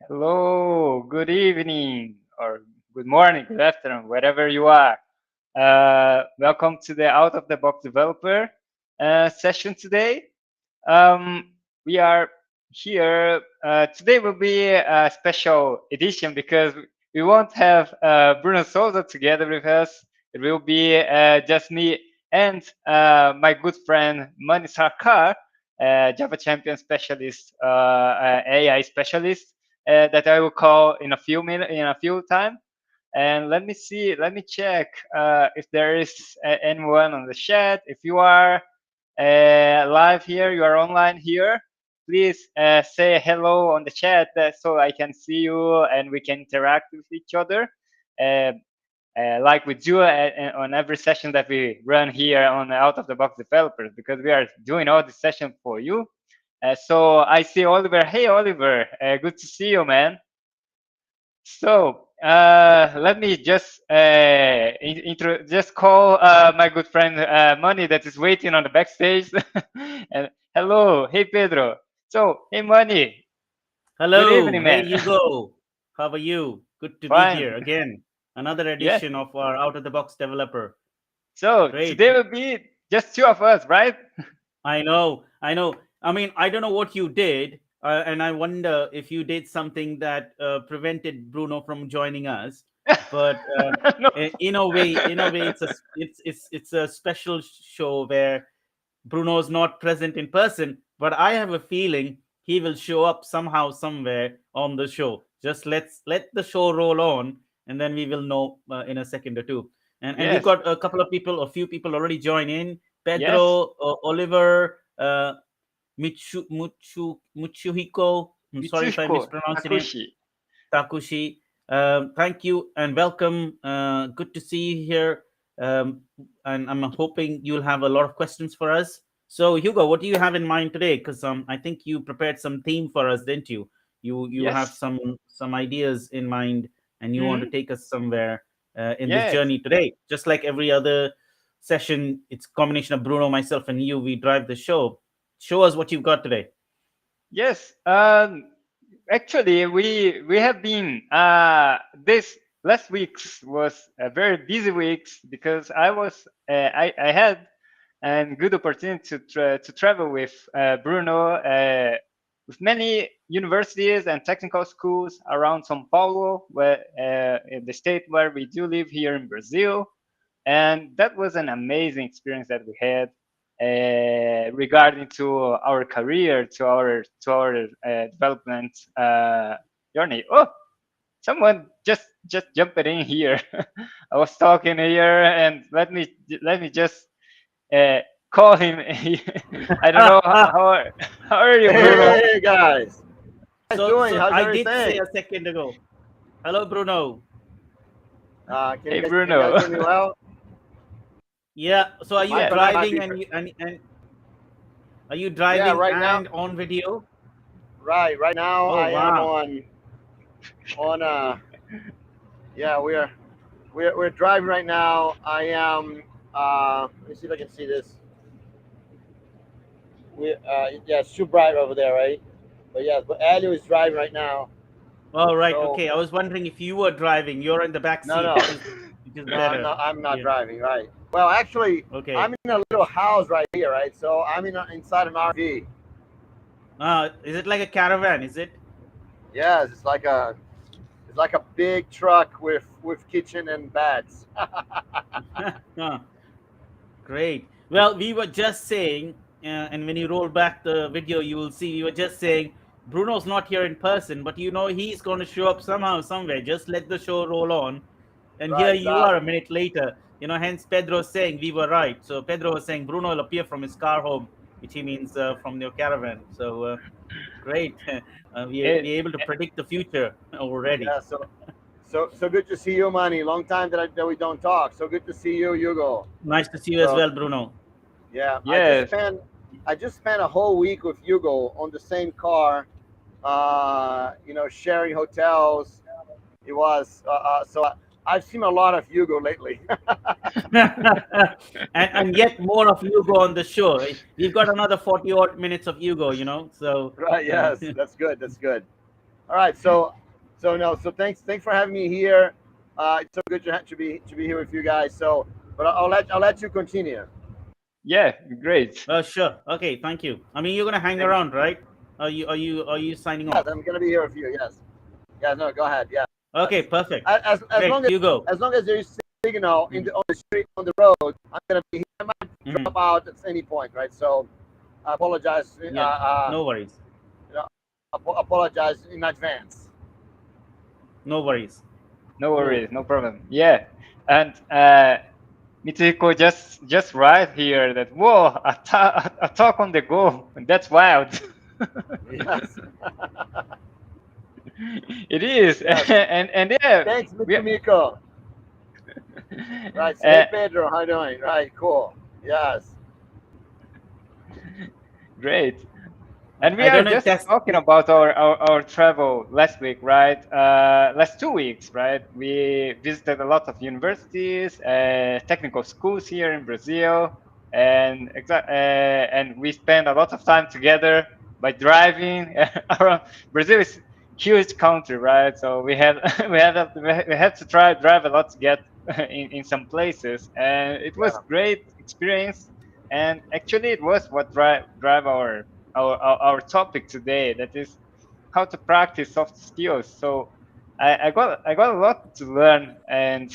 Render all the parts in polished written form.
Hello, good evening, or good morning, good afternoon, wherever you are. Welcome to the Out of the Box Developer session today. Um, we are here. Today will be a special edition because we won't have Bruno Souza together with us. It will be just me and my good friend Mani Sarkar, Java Champion Specialist, AI Specialist, that I will call in a few minutes, in a few time. And let me see, let me check if there is anyone on the chat. If you are live here, you are online here, please say hello on the chat so I can see you and we can interact with each other. Uh, like we do on every session that we run here on Out of the Box Developers, because we are doing all the session for you. So I see Oliver. Hey, Oliver, good to see you, man. So let me just just call my good friend Money that is waiting on the backstage. And hello, hey Pedro. So hey Money, good Hello, evening, hey man. Hugo. How are you? Good to be here Fine. again. Another Yes. edition of our out of the box developer. So Great. today will be just two of us, right? I know. I mean, I don't know what you did, and I wonder if you did something that prevented Bruno from joining us. But No. in a way, it's a special show where Bruno's not present in person, but I have a feeling he will show up somehow, somewhere on the show. Just let the show roll on, and then we will know in a second or two. And we've Yes. got a few people already join in. Yes. Pedro, Oliver, Muchuhiko. I'm sorry if I Mitsuhiko mispronounced your name. Takushi. Takushi. Thank you and welcome. Good to see you here. And I'm hoping you'll have a lot of questions for us. So, Hugo, what do you have in mind today? Because I think you prepared some theme for us, didn't you? You have Yes. some ideas in mind, and you want to Hmm. take us somewhere in this Yes. journey today. Just like every other session, it's a combination of Bruno, myself, and you. We drive the show. Show us what you've got today. Yes. Actually, we have been this last week's was a very busy weeks because I had a good opportunity to travel with Bruno with many universities and technical schools around São Paulo, where in the state where we do live here in Brazil, and that was an amazing experience that we had regarding to our career, to our development journey. Oh, someone just jumped in here. I was talking here, and let me just uh, call him. I don't know how are you, Bruno? Hey guys, how you guys doing? So How's I did say everything? a second ago. Hello, Bruno. Hey, Can you guys Bruno. hear me well? Yeah. So are you My Yeah. connection might driving be. and are you Yeah, driving right now, and on video? right now Oh I am wow. on. Yeah, we're driving right now. I am. Let me see if I can see this. Yeah, it's too bright over there, right? But yes, but Elio is driving right now. All right. So Okay. I was wondering if you were driving. You're in the back no, seat, no, which is no, I'm better. not. I'm not Yeah. driving. Right. Well, actually, Okay. I'm in a little house right here, right? So I'm inside an RV. Is it like a caravan? Is it? Yes, it's like a big truck with kitchen and beds. Huh, great. Well, we were just saying, and when you roll back the video, you will see we were just saying Bruno's not here in person, but he's going to show up somehow, somewhere. Just let the show roll on. And here Right, you are a exactly. minute later. Hence Pedro saying we were right. So Pedro was saying Bruno will appear from his car home, which he means from your caravan. So great. Eh, we're able to predict the future already. Yeah, so good to see you, Manny. Long time that we don't talk. So good to see you, Hugo. Nice to see you as So well, Bruno. yeah, yes. I just spent a whole week with Hugo on the same car. Sharing hotels. It was I've seen a lot of Hugo lately. And yet more of Hugo on the show. We've got another 40 odd minutes of Hugo. So Right. uh, Yes, that's good. That's good. All right. So no. So thanks for having me here. It's so good to be here with you guys. So, but I'll let you continue. Yeah, great. Sure. Okay, thank you. I mean, you're gonna hang Thanks. around, right? Are you signing Yes, off? I'm gonna be here with you. Yes. Yeah. No. Go ahead. Yes. Okay, perfect. As Great. long as You go. there is signal in Mhm. the on the street on the road, I'm gonna be here. I might Mhm. drop out at any point, right? So I apologize. Yeah. No worries. You know, apologize in advance. No worries. No Cool. worries, no problem. Yeah, and Mitsuhiko just right here that whoa, a talk on the go. That's wild. Yes. It is, Yes. and yeah, Thanks, we, Mitsumiko. Right. So, hey, uh, Pedro, how you doing? Right. Cool. Yes. great. And we I are don't know if just that's talking about our travel last week, right? Last 2 weeks, right? We visited a lot of universities, technical schools here in Brazil, and we spent a lot of time together by driving around. Brazil is huge country, right? So we had we had to try drive a lot to get in some places, and it was Yeah. great experience. And actually, it was what drive our topic today, that is how to practice soft skills. So I got a lot to learn and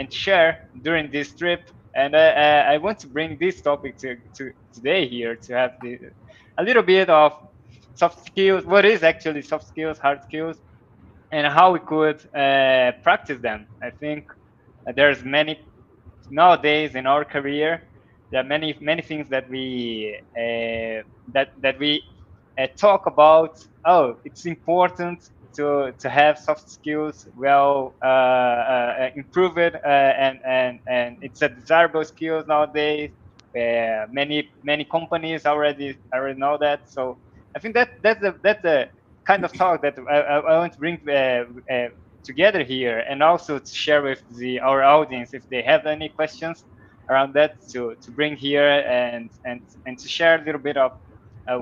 share during this trip, and I want to bring this topic to today here to have a little bit of soft skills. What is actually soft skills, hard skills, and how we could practice them. I think there's many nowadays in our career. There are many things that we talk about. Oh, it's important to have soft skills well improve it, and it's a desirable skills nowadays. Many companies already know that. So I think that's the kind of talk that I want to bring together here, and also to share with our audience if they have any questions around that, to bring here, and to share a little bit of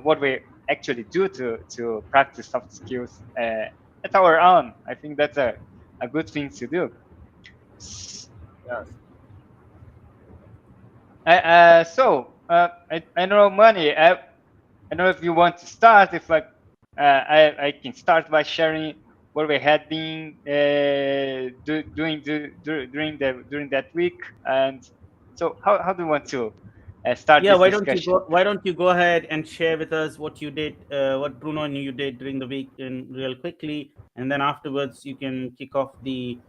what we actually do to practice soft skills at our own. I think that's a good thing to do. Yes. I know, money. I don't know if you want to start. If I can start by sharing what we had been during that week. And so, how do you want to start Yeah, this why don't you discussion? go? Why don't you go ahead and share with us what you did, what Bruno and you did during the week, in real quickly, and then afterwards you can kick off the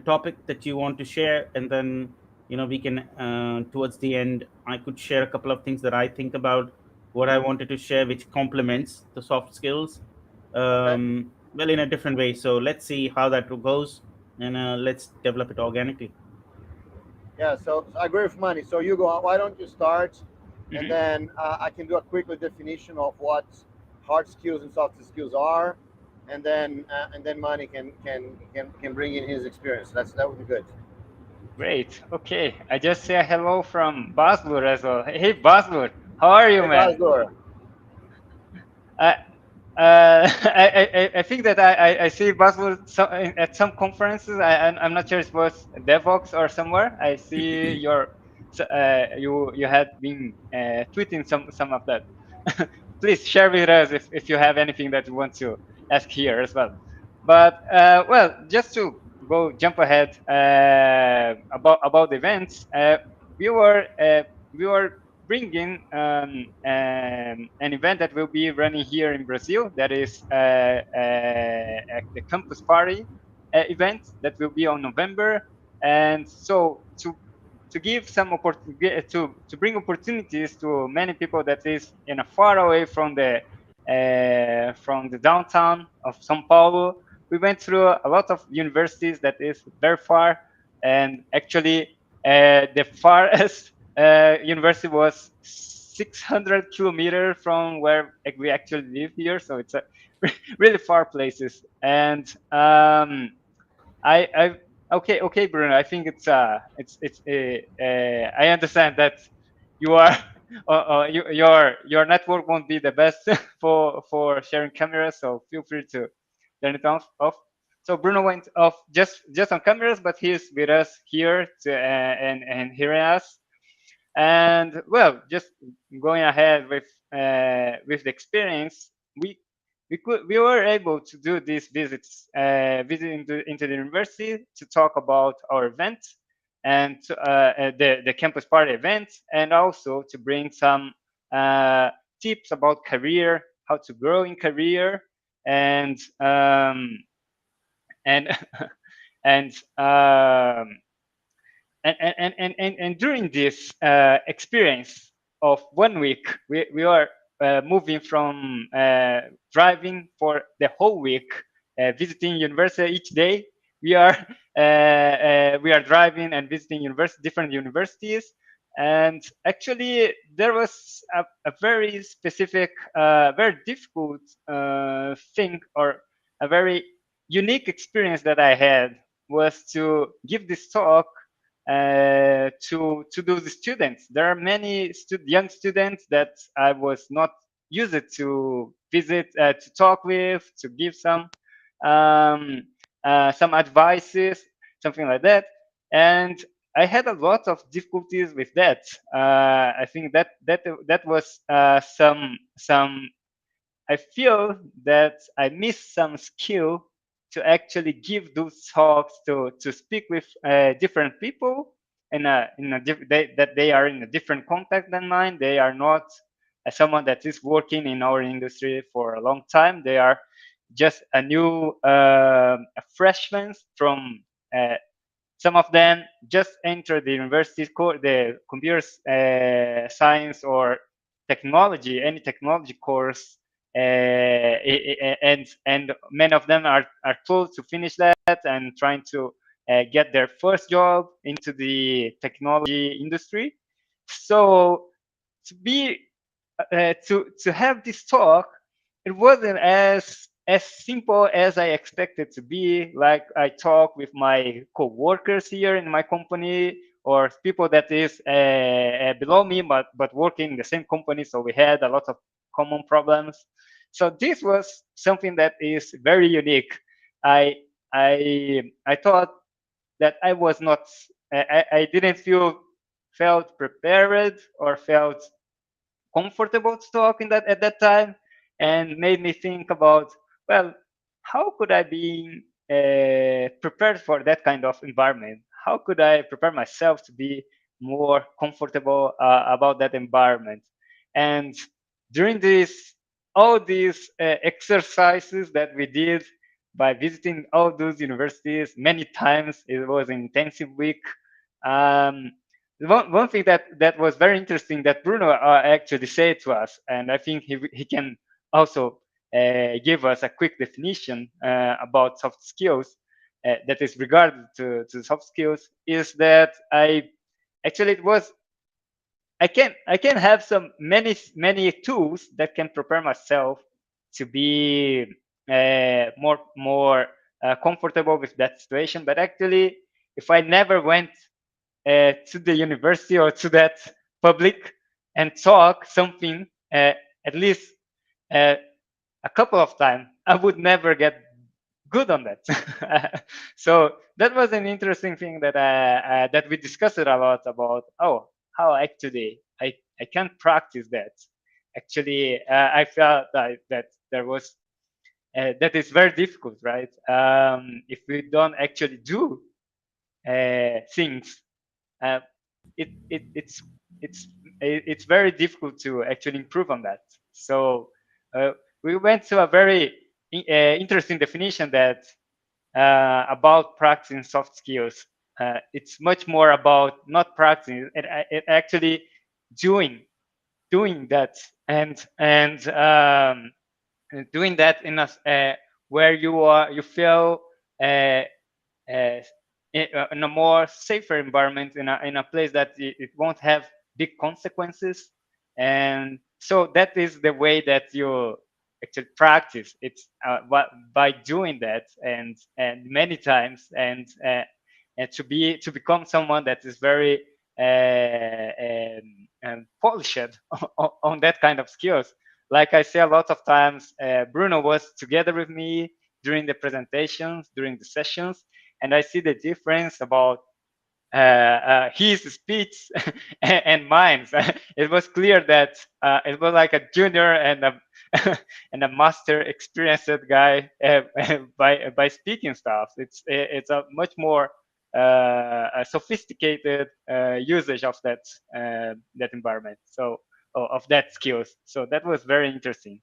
topic that you want to share, and then we can towards the end I could share a couple of things that I think about what I wanted to share, which complements the soft skills, Okay. well, in a different way. So let's see how that goes, and let's develop it organically. Yeah. So I agree with money. So you go. Why don't you start, and Hmm. then I can do a quick definition of what hard skills and soft skills are, and then money can bring in his experience. That would be good. Great. Okay. I just say hello from Baslur as well. Hey, Baslur, how are you, Hey, man? Basdor. I I think that I see Buzzword at some conferences. I'm not sure it was DevOps or somewhere. I see you had been tweeting some of that. Please share with us if you have anything that you want to ask here as well. But well, just to go jump ahead about the events, we were bringing an event that will be running here in Brazil. That is the campus party event that will be on November. And so to give some to bring opportunities to many people that is far away from the downtown of São Paulo. We went through a lot of universities that is very far, and actually the farthest university was 600 kilometers from where we actually live here. So it's a really far places. And I okay, Bruno. I think it's I understand that you are your network won't be the best for sharing cameras, so feel free to turn it off. So Bruno went off just on cameras, but he's with us here and hearing us. And well, just going ahead with the experience, we were able to do these visits, visiting into the university to talk about our event and the campus party event, and also to bring some tips about career, how to grow in career, and and and um, and during this experience of 1 week, we are moving from driving for the whole week, visiting university each day. We are we are driving and visiting different universities, and actually there was a very specific, very difficult thing, or a very unique experience that I had, was to give this talk to those students. There are many young students that I was not used to visit, to talk with, to give some advices, something like that. And I had a lot of difficulties with that. I think that was some. I feel that I missed some skill to actually give those talks, to speak with different people that they are in a different context than mine. They are not someone that is working in our industry for a long time. They are just a new freshmen from uh, some of them just entered the university, the computer science or technology, any technology course, and many of them are close to finish that and trying to get their first job into the technology industry. So to be to have this talk, it wasn't as simple as I expected to be. Like I talk with my co-workers here in my company, or people that is below me, but working in the same company. So we had a lot of common problems. So this was something that is very unique. I I thought that I was not. I didn't felt prepared or felt comfortable to talk in that at that time, and made me think about, well, how could I be prepared for that kind of environment? How could I prepare myself to be more comfortable about that environment? And during all these exercises that we did by visiting all those universities many times, it was an intensive week. um, one thing that was very interesting that Bruno actually said to us, and I think he can also give us a quick definition about soft skills, that is regarded to soft skills, is that it was I can have some many tools that can prepare myself to be more comfortable with that situation, but actually if I never went to the university or to that public and talk something, at least uh, a couple of times, I would never get good on that. So that was an interesting thing that we discussed a lot about. Oh, how actually I can't practice that. Actually, I felt that there was that is very difficult, right? If we don't actually do things, uh, it's it's it's very difficult to actually improve on that. So uh, we went to a very interesting definition that about practicing soft skills. It's much more about not practicing it actually doing doing that, and doing that in where you feel uh, uh, in a more safer environment, in a place that it won't have big consequences. And so that is the way that you actually practice. It's by doing that, and many times, and to become someone that is very polished on that kind of skills. Like I say a lot of times, Bruno was together with me during the presentations, during the sessions, and I see the difference about his speech and mine. It was clear that it was like a junior and a and a master experienced guy by speaking stuff. It's a much more a sophisticated usage of that environment. So of that skills. So that was very interesting.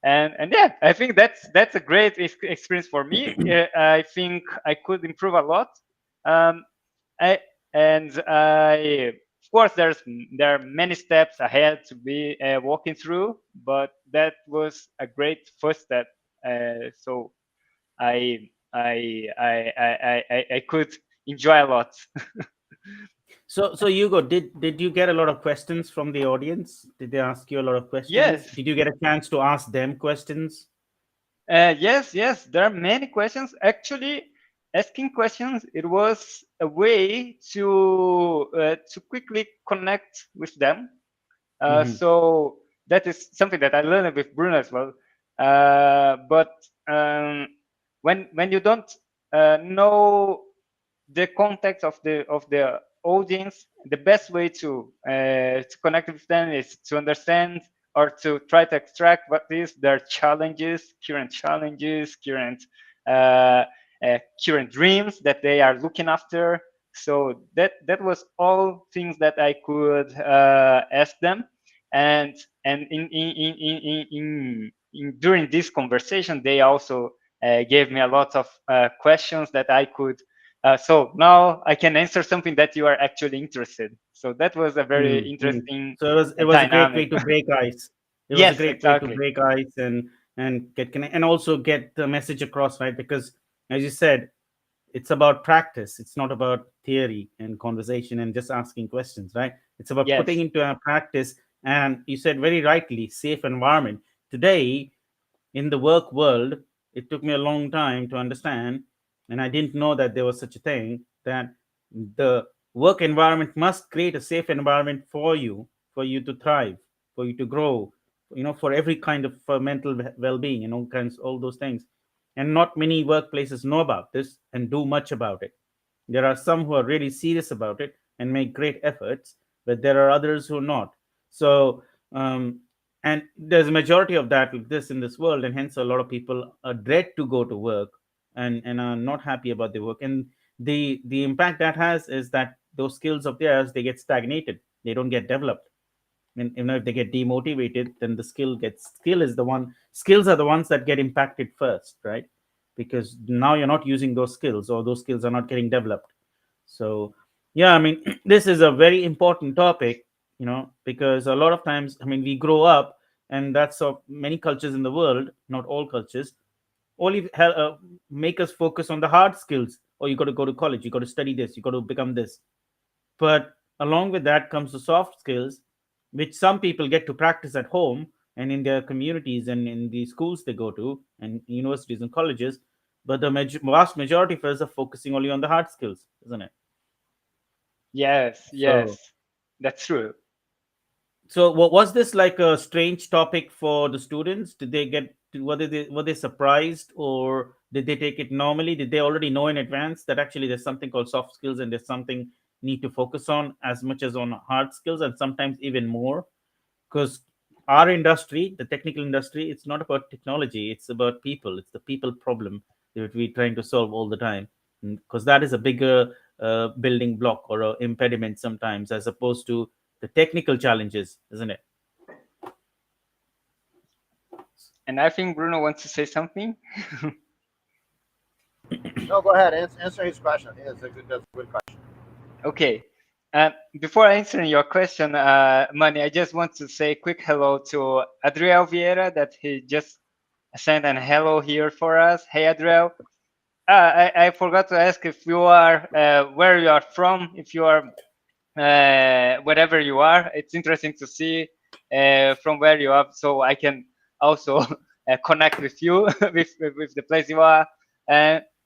And yeah, I think that's a great experience for me. I think I could improve a lot. Um, I of course there are many steps ahead to be walking through, but that was a great first step. So I could enjoy a lot. So Hugo, did you get a lot of questions from the audience? Did they ask you a lot of questions? Yes. Did you get a chance to ask them questions? Yes. There are many questions. Actually, asking questions, it was a way to quickly connect with them. Hmm. So that is something that I learned with Bruno as well. But when you don't know the context of the audience, the best way to connect with them is to understand or to try to extract what is their challenges, uh, current dreams that they are looking after. So that was all things that I could ask them, and in during this conversation, they also gave me a lot of questions that I could so now I can answer something that you are actually interested. So that was a very Mm-hmm. interesting So it was a great way dynamic. to break ice. It was a Yes, great way to exactly. break ice and get connect and also get the message across, right? Because as you said, it's about practice. It's not about theory and conversation and just asking questions, right? It's about putting Yes, into a practice. And you said very rightly, safe environment. Today, in the work world, it took me a long time to understand, and I didn't know that there was such a thing, that the work environment must create a safe environment for you to thrive, for you to grow, for every kind of mental well-being and all those things. And not many workplaces know about this and do much about it. There are some who are really serious about it and make great efforts, but there are others who are not. So, and there's a majority of that with this in this world, and hence a lot of people dread to go to work and are not happy about their work. And the impact that has is that those skills of theirs, they get stagnated. They don't get developed. And if they get demotivated, then the skills are the ones that get impacted first, right? Because now you're not using those skills, or those skills are not getting developed. So yeah, I mean, this is a very important topic, because a lot of times, I mean, we grow up, and that's of many cultures in the world, not all cultures, only make us focus on the hard skills. Or you got to go to college, you got to study this, you got to become this. But along with that comes the soft skills, which some people get to practice at home and in their communities and in the schools they go to, and universities and colleges. But the vast majority of us are focusing only on the hard skills, isn't it? So, yes, that's true. so was this like a strange topic for the students? Did they get? Were they surprised, or did they take it normally? Did they already know in advance that actually there's something called soft skills and there's something need to focus on as much as on hard skills, and sometimes even more? Because our industry, the technical industry, it's not about technology, it's about people. It's the people problem that we're trying to solve all the time, because that is a bigger building block or a impediment sometimes, as opposed to the technical challenges, isn't it? And I think Bruno wants to say something. No, go ahead. Answer his question. I think that's a good question. Okay. Uh, Before answering your question, Manny, I just want to say a quick hello to Adriel Vieira that he just sent an hello here for us. Hey, Adriel. I forgot to ask if you are where you are from. If you are wherever you are, it's interesting to see from where you are, so I can also connect with you with the place you are.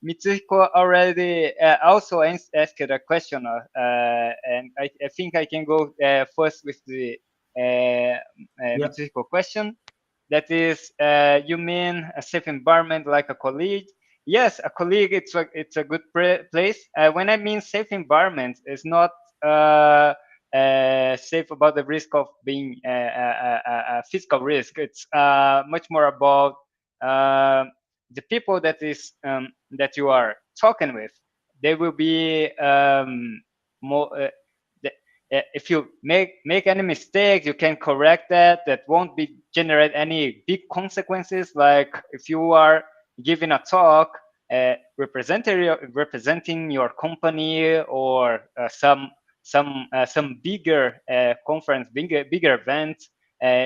Mitsuhiko already also asked a question, and I think I can go first with the Yeah. Mitsuhiko question. That is, you mean a safe environment like a colleague? Yes, a colleague. It's a good place. When I mean safe environment, it's not safe about the risk of being a physical risk. It's much more about the people that you are talking with. They will be more. If you make any mistake, you can correct that. That won't be generate any big consequences. Like if you are giving a talk, representing your company or some bigger conference, bigger event,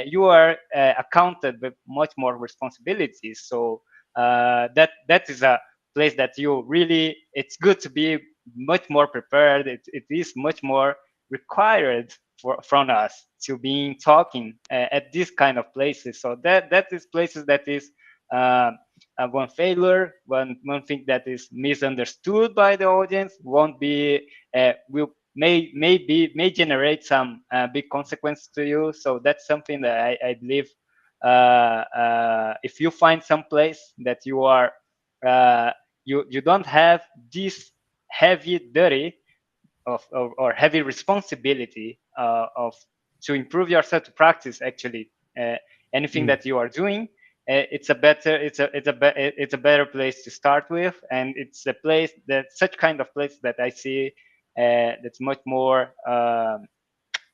you are accounted with much more responsibilities. So that is a place that you really, it's good to be much more prepared. It is much more required from us to being talking at these kind of places. So that is places that is uh, one failure, one thing that is misunderstood by the audience won't be will may generate some big consequence to you. So that's something that I believe if you find some place that you are you don't have this heavy duty or heavy responsibility of to improve yourself, to practice actually anything Mm. that you are doing, it's a better place to start with, and it's a place that such kind of place that I see that's much more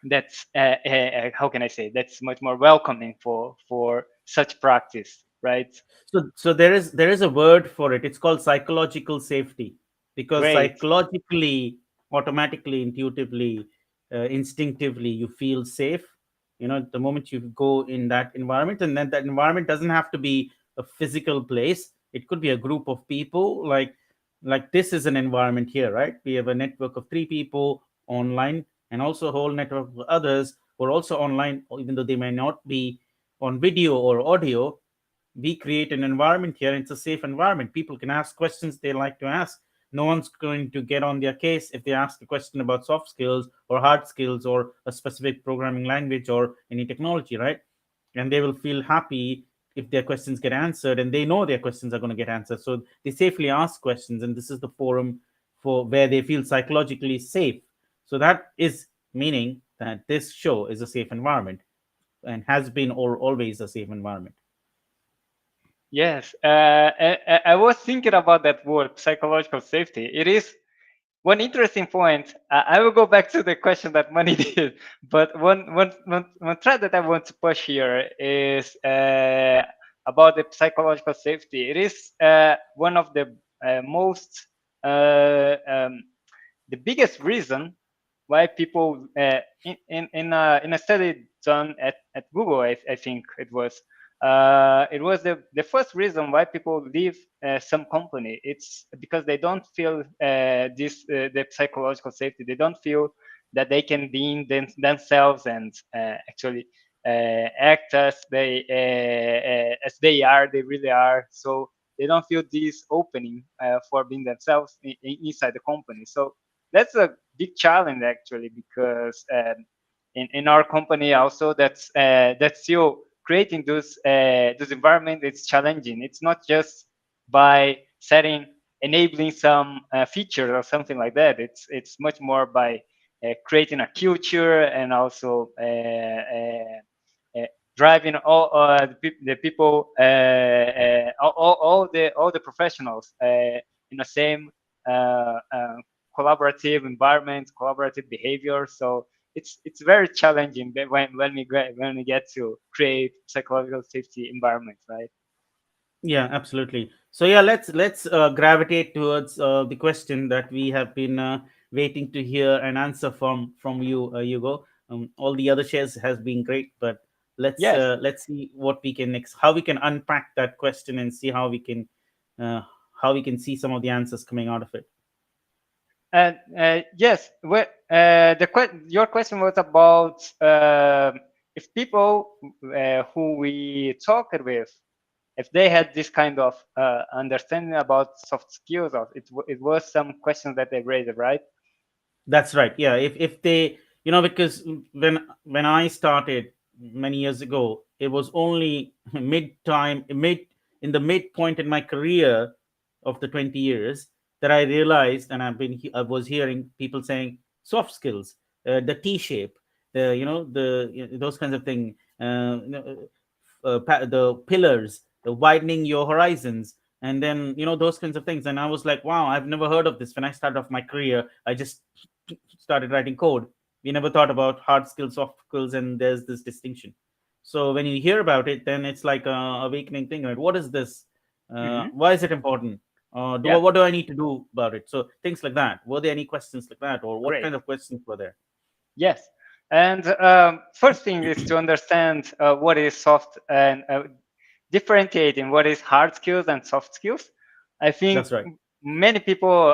that's how can I say, that's much more welcoming for such practice, right? So there is a word for it. It's called psychological safety, because Great. psychologically, automatically, intuitively, instinctively, you feel safe. The moment you go in that environment, and then that environment doesn't have to be a physical place. It could be a group of people. Like this is an environment here, right? We have a network of three people online, and also a whole network of others who are also online, even though they may not be on video or audio. We create an environment here. It's a safe environment. People can ask questions they like to ask. No one's going to get on their case if they ask a question about soft skills or hard skills or a specific programming language or any technology, right? And they will feel happy if their questions get answered, and they know their questions are going to get answered, so they safely ask questions, and this is the forum for where they feel psychologically safe. So that is meaning that this show is a safe environment, and has been or always a safe environment. Yes, I was thinking about that word, psychological safety. It is one interesting point. I will go back to the question that Money did, but one thread that I want to push here is about the psychological safety. It is one of the most the biggest reason why people in a study done at Google, I think it was the first reason why people leave some company. It's because they don't feel the psychological safety. They don't feel that they can be in themselves and actually act as they are, they really are. So they don't feel this opening for being themselves inside the company. So that's a big challenge actually, because in our company also that's still creating those environment. It's challenging. It's not just by setting enabling some features or something like that. It's much more by creating a culture, and also uh, driving the people all the professionals in the same collaborative environment, collaborative behavior. So it's very challenging when we get to create psychological safety environments, right? Yeah, absolutely. So yeah, let's gravitate towards the question that we have been waiting to hear an answer from you, Hugo. All the other shares has been great, but Yes. let's see what we can how we can unpack that question and see uh, how we can see some of the answers coming out of it. And yes, your question was about if people who we talked with if they had this kind of understanding about soft skills, or it was some questions that they raised, right? That's right. Yeah. If they, because when I started many years ago, it was only mid in the midpoint in my career of the 20 years that I realized, and I was hearing people saying soft skills, the T shape, those kinds of things, the pillars, the widening your horizons, and then those kinds of things. And I was like, wow, I've never heard of this. When I started off my career, I just started writing code. We never thought about hard skills, soft skills, and there's this distinction. So when you hear about it, then it's like a awakening thing, right? What is this? Hmm. Why is it important? Yeah, What do I need to do about it? So things like that. Were there any questions like that, or what great. kind of questions were there? Yes. And first thing is to understand what is soft and differentiating what is hard skills and soft skills. I think That's right. many people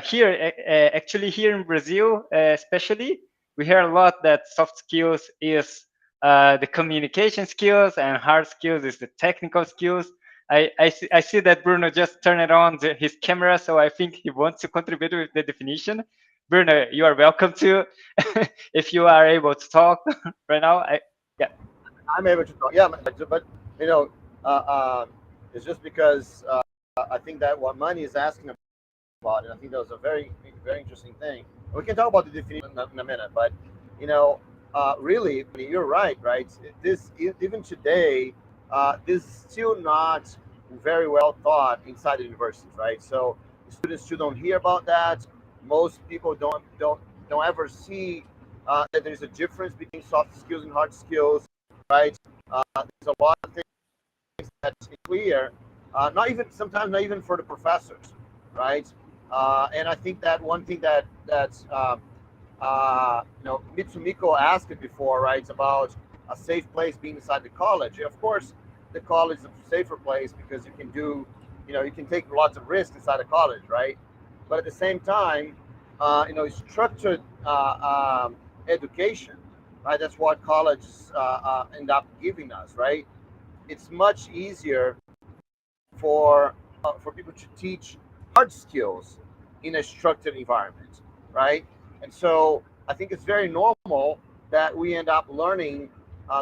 here, actually here in Brazil, especially, we hear a lot that soft skills is the communication skills and hard skills is the technical skills. I see that Bruno just turned on his camera, so I think he wants to contribute with the definition. Bruno, you are welcome to, if you are able to talk right now. Yeah. I'm able to talk. Yeah, but you know, uh, uh, it's just because I think that what Money is asking about, and I think that was a very interesting thing. We can talk about the definition in a minute, but you know, really, you're right, right? This even today, this is still not very well taught inside the universities, right? So students still don't hear about that. Most people don't ever see that there's a difference between soft skills and hard skills, right? There's a lot of things that's clear, not even sometimes not even for the professors, right? And I think that one thing that Mitsumiko asked it before, right, about a safe place being inside the college. Of course, the college is a safer place because you can do, you can take lots of risks inside a college, right? But at the same time, structured education, right? That's what colleges end up giving us, right? It's much easier for people to teach hard skills in a structured environment, right? And so I think it's very normal that we end up learning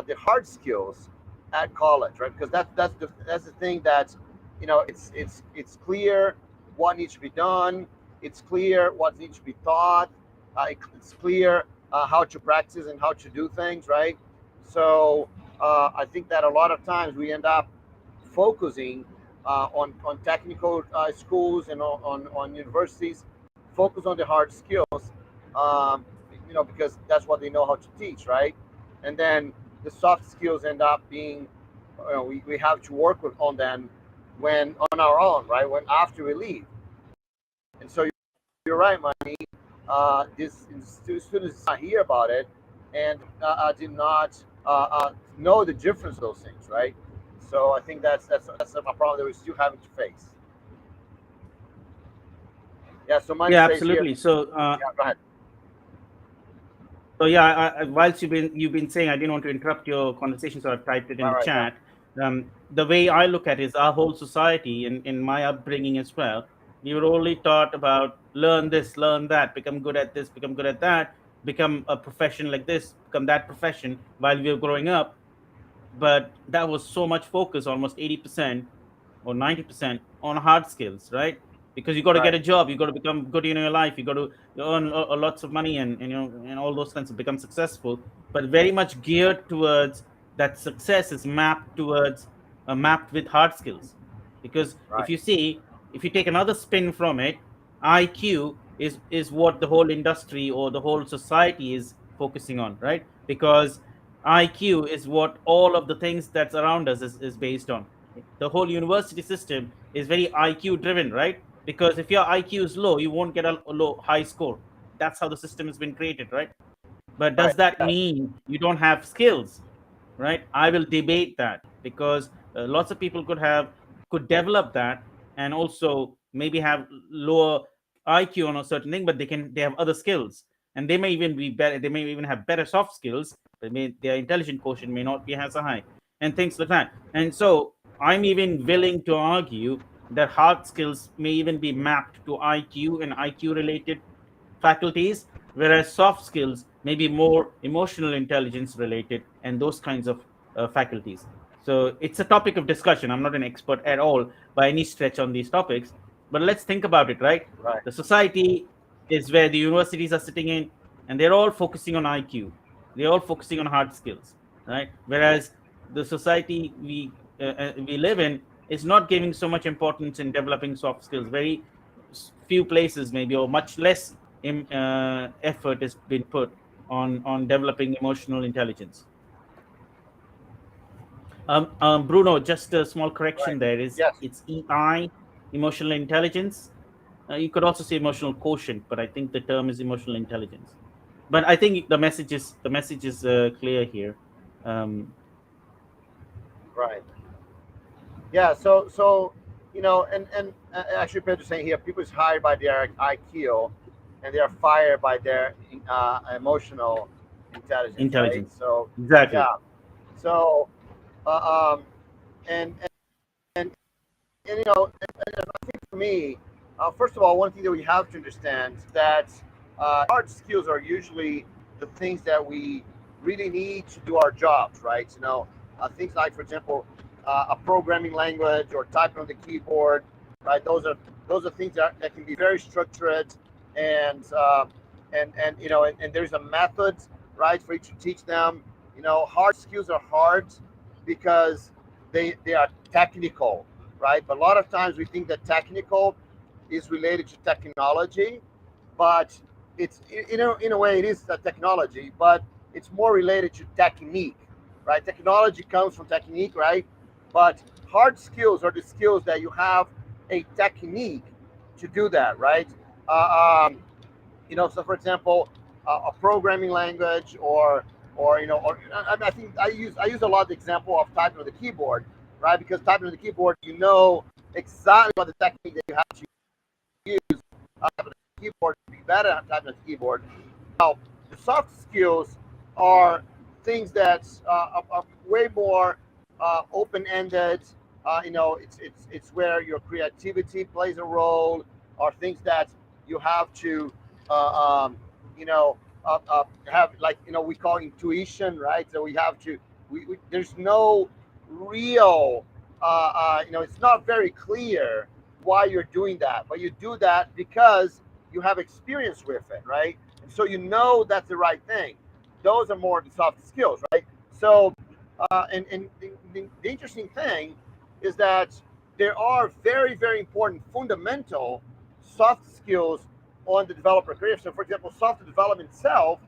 the hard skills at college, right? Because that's the thing that it's clear what needs to be done. It's clear what needs to be taught. It's clear how to practice and how to do things, right? So I think that a lot of times we end up focusing on technical schools and on universities, focus on the hard skills, um, because that's what they know how to teach, right? And then the soft skills end up being, we have to work on them when on our own, right? When after we leave. And so you're right, Money. This students did not hear about it and did not know the difference of those things, right? So I think that's a problem that we're still having to face. Yeah. So Money Yeah, says here. absolutely. So Yeah. Go ahead. So yeah, whilst you've been saying, I didn't want to interrupt your conversation, so I've typed it in All the right. Yeah. chat. The way I look at it is our whole society, in my upbringing as well, we were only taught about learn this, learn that, become good at this, become good at that, become a profession like this, become that profession while we were growing up. But that was so much focus, almost 80% or 90% on hard skills, right? Because you got to get Right. a job, you got to become good in your life, you got to earn lots of money, and and all those kinds of become successful. But very much geared towards that success is mapped towards mapped with hard skills. Because if Right. you see, if you take another spin from it, IQ is what the whole industry or the whole society is focusing on, right? Because IQ is what all of the things that's around us is based on. The whole university system is very IQ driven, right? Because if your IQ is low, you won't get a low high score. That's how the system has been created, right? But Right. does that Yes. mean you don't have skills, right? I will debate that, because lots of people could develop that, and also maybe have lower IQ on a certain thing, but they have other skills, and they may even be better. They may even have better soft skills, but their intelligent quotient may not be as high, and things like that. And so I'm even willing to argue that hard skills may even be mapped to IQ and IQ related faculties, whereas soft skills may be more emotional intelligence related and those kinds of faculties. So it's a topic of discussion. I'm not an expert at all by any stretch on these topics, but let's think about it, right? Right. The society is where the universities are sitting in, and they're all focusing on IQ. They're all focusing on hard skills, right? Whereas the society we live in is not giving so much importance in developing soft skills. Very few places, maybe, or much less effort has been put on developing emotional intelligence. Bruno, just a small correction Right. there. Is Yes. it's EI, emotional intelligence. You could also say emotional quotient, but I think the term is emotional intelligence. But I think the message is clear here. Um, Right. Yeah. So and actually, Pedro's saying here, people is hired by their IQ, and they are fired by their emotional intelligence. Right. Intelligence, So exactly. yeah. So um, and and and I think for me, first of all, one thing that we have to understand that hard skills are usually the things that we really need to do our jobs, right? Things like, for example, a programming language or typing on the keyboard, right? Those are things that can be very structured, and and there's a method, right, for you to teach them. Hard skills are hard because they are technical, right? But a lot of times we think that technical is related to technology, but it's in a way it is a technology, but it's more related to technique, right? Technology comes from technique, right? But hard skills are the skills that you have a technique to do that, right? Uh, um, so for example, a programming language, or I think I use a lot the example of typing on the keyboard, right? Because typing on the keyboard, exactly what the technique that you have to use on the keyboard to be better at typing on the keyboard. Now, the soft skills are things that are way more open-ended. It's where your creativity plays a role, or things that you have to, uh, um, you know, have, like, we call intuition, right? So we have to. There's no real, it's not very clear why you're doing that, but you do that because you have experience with it, right? And so that's the right thing. Those are more the soft skills, right? So, and the interesting thing is that there are very, very important fundamental soft skills on the developer career. So, for example, software development itself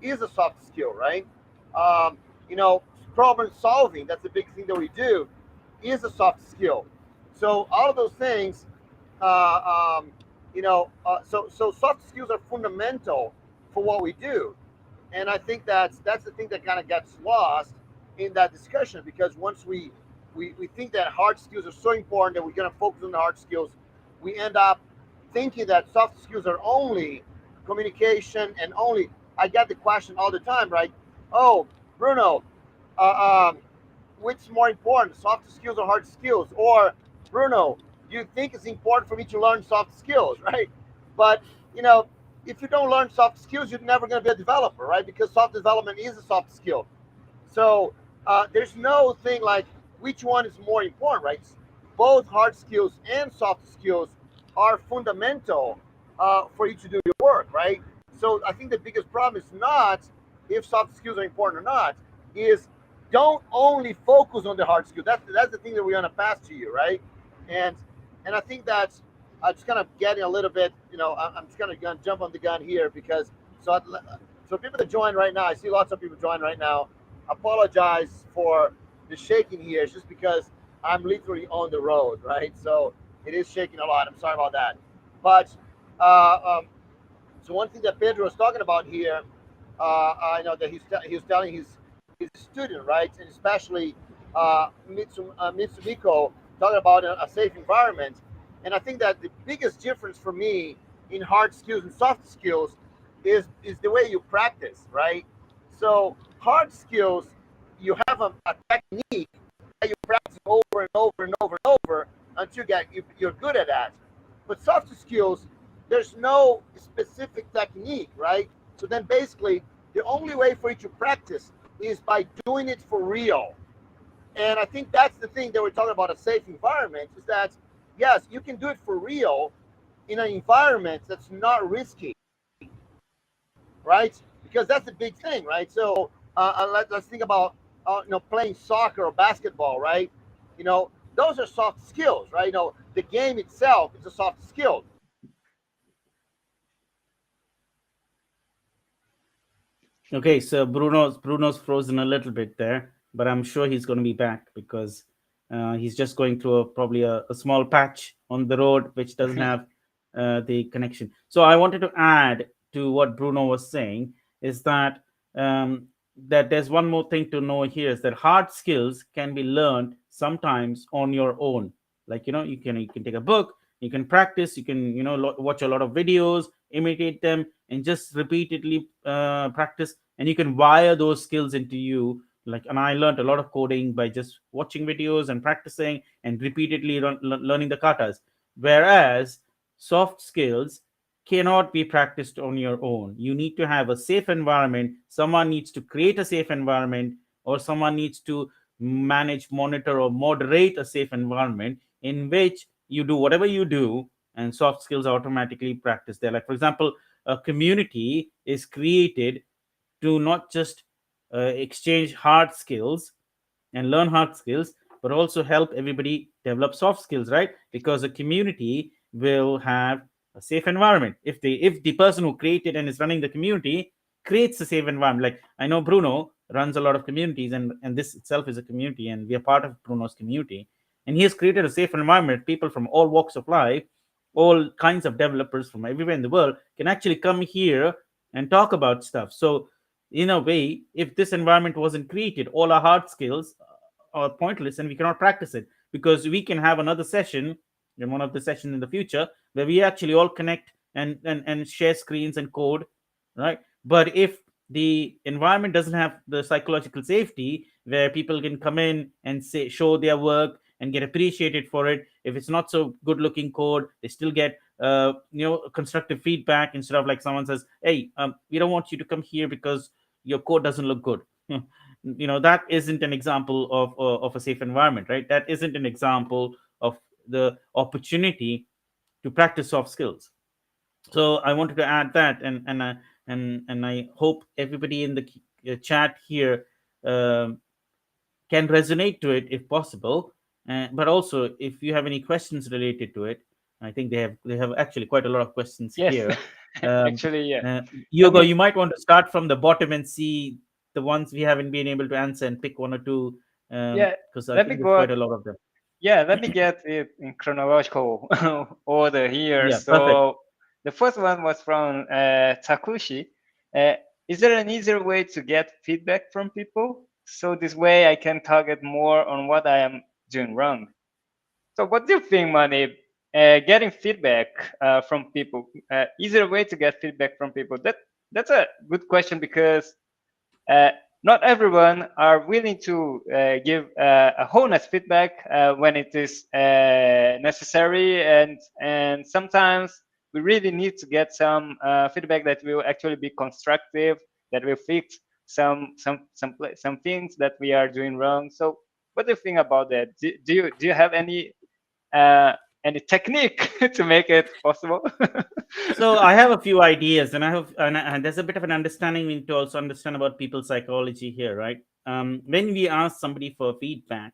is a soft skill, right? Um, you know, Problem solving, that's a big thing that we do, is a soft skill. So all of those things, uh, um, so soft skills are fundamental for what we do, and I think that's the thing that kind of gets lost in that discussion, because once we think that hard skills are so important that we're going to focus on the hard skills, we end up thinking that soft skills are only communication and only. I get the question all the time, right? Oh, Bruno, uh, um, which is more important, soft skills or hard skills? Or, Bruno, do you think it's important for me to learn soft skills, right? But you know, if you don't learn soft skills, you're never going to be a developer, right? Because soft development is a soft skill. So there's no thing like which one is more important, right? Both hard skills and soft skills are fundamental for you to do your work, right? So I think the biggest problem is not if soft skills are important or not, is don't only focus on the hard skill. That's the thing that we're gonna pass to you, right? And I think that's just kind of getting a little bit, I'm just kind of gonna jump on the gun here because so so people that join right now, I see lots of people join right now. Apologize for the shaking here. It's just because I'm literally on the road, right? So it is shaking a lot. I'm sorry about that. But so one thing that Pedro was talking about here, I know that he was telling his student, right, and especially Mitsumiko, talking about a safe environment. And I think that the biggest difference for me in hard skills and soft skills is the way you practice, right? So hard skills, you have a technique that you practice over and over and over and over until you're good at that. But soft skills, there's no specific technique, right? So then basically, the only way for you to practice is by doing it for real. And I think that's the thing that we're talking about, a safe environment, is that yes, you can do it for real in an environment that's not risky, right? Because that's the big thing, right? So let's think about playing soccer or basketball, right? Those are soft skills, right? The game itself is a soft skill. Okay, so Bruno's frozen a little bit there, but I'm sure he's going to be back because he's just going through probably a small patch on the road which doesn't have the connection. So I wanted to add to what Bruno was saying is um, that there's one more thing to know here is that hard skills can be learned sometimes on your own. Like you can take a book, you can practice, you can watch a lot of videos, imitate them, and just repeatedly practice, and you can wire those skills into you. And I learned a lot of coding by just watching videos and practicing and repeatedly learning the katas. Whereas soft skills cannot be practiced on your own. You need to have a safe environment. Someone needs to create a safe environment, or someone needs to manage, monitor, or moderate a safe environment in which you do whatever you do, and soft skills are automatically practiced there. Like, for example, a community is created to not just exchange hard skills and learn hard skills, but also help everybody develop soft skills, right? Because a community will have a safe environment if the person who created and is running the community creates a safe environment. Like, I know Bruno runs a lot of communities, and this itself is a community, and we are part of Bruno's community, and he has created a safe environment. People from all walks of life, all kinds of developers from everywhere in the world can actually come here and talk about stuff. So in a way, if this environment wasn't created, all our hard skills are pointless and we cannot practice it, because we can have another session in one of the sessions in the future where we actually all connect and share screens and code, right? But if the environment doesn't have the psychological safety where people can come in and show their work and get appreciated for it, if it's not so good looking code, they still get constructive feedback, instead of like someone says, hey, we don't want you to come here because your code doesn't look good. That isn't an example of a safe environment, right? That isn't an example of the opportunity to practice soft skills. So I wanted to add that, and I hope everybody in the chat here um can resonate to it if possible. But also, if you have any questions related to it, I think they have actually quite a lot of questions Yes, here. Um, actually, yeah. Let Yoga, me, you might want to start from the bottom and see the ones we haven't been able to answer and pick one or two, yeah, because I let me think there's go. quite a lot of them. Yeah, let me get it in chronological order here. Yeah, perfect. So the first one was from Takushi. Uh, is there an easier way to get feedback from people? So this way I can target more on what I am doing wrong. So what do you think, Mani? Getting feedback from people, easier way to get feedback from people? That's a good question, because uh, not everyone are willing to give a honest feedback when it is necessary, and sometimes we really need to get some feedback that will actually be constructive, that will fix some things that we are doing wrong. So what do you think about that? Do you have uh, any technique to make it possible? So I have a few ideas, and and there's a bit of an understanding. We need to also understand about people's psychology here, right? When we ask somebody for feedback,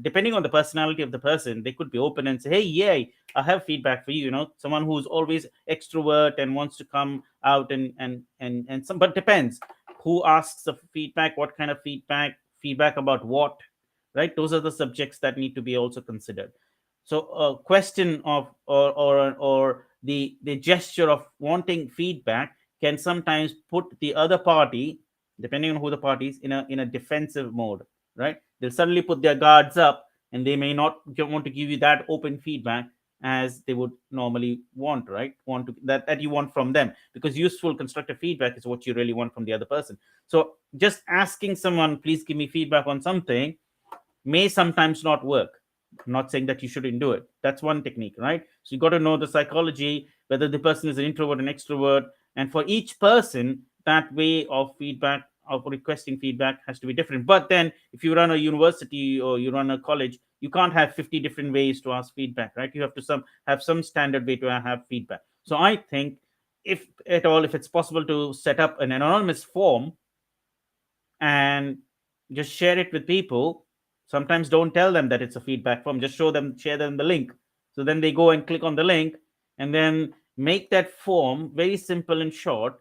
depending on the personality of the person, they could be open and say, "Hey, yeah, I have feedback for you." Someone who's always extrovert and wants to come out and some. But depends who asks the feedback, what kind of feedback about what, right? Those are the subjects that need to be also considered. So a question of or the gesture of wanting feedback can sometimes put the other party, depending on who the party is, in a defensive mode, right? They'll suddenly put their guards up, and they may not want to give you that open feedback as they would normally want, right? Want to that you want from them, because useful constructive feedback is what you really want from the other person. So just asking someone, please give me feedback on something, may sometimes not work. I'm not saying that you shouldn't do it. That's one technique, right? So you got to know the psychology, whether the person is an introvert, an extrovert, and for each person, that way of feedback, of requesting feedback, has to be different. But then, if you run a university or you run a college, you can't have 50 different ways to ask feedback, right? You have to have some standard way to have feedback. So I think, if at all, if it's possible to set up an anonymous form and just share it with people. Sometimes don't tell them that it's a feedback form, just share them the link. So then they go and click on the link, and then make that form very simple and short,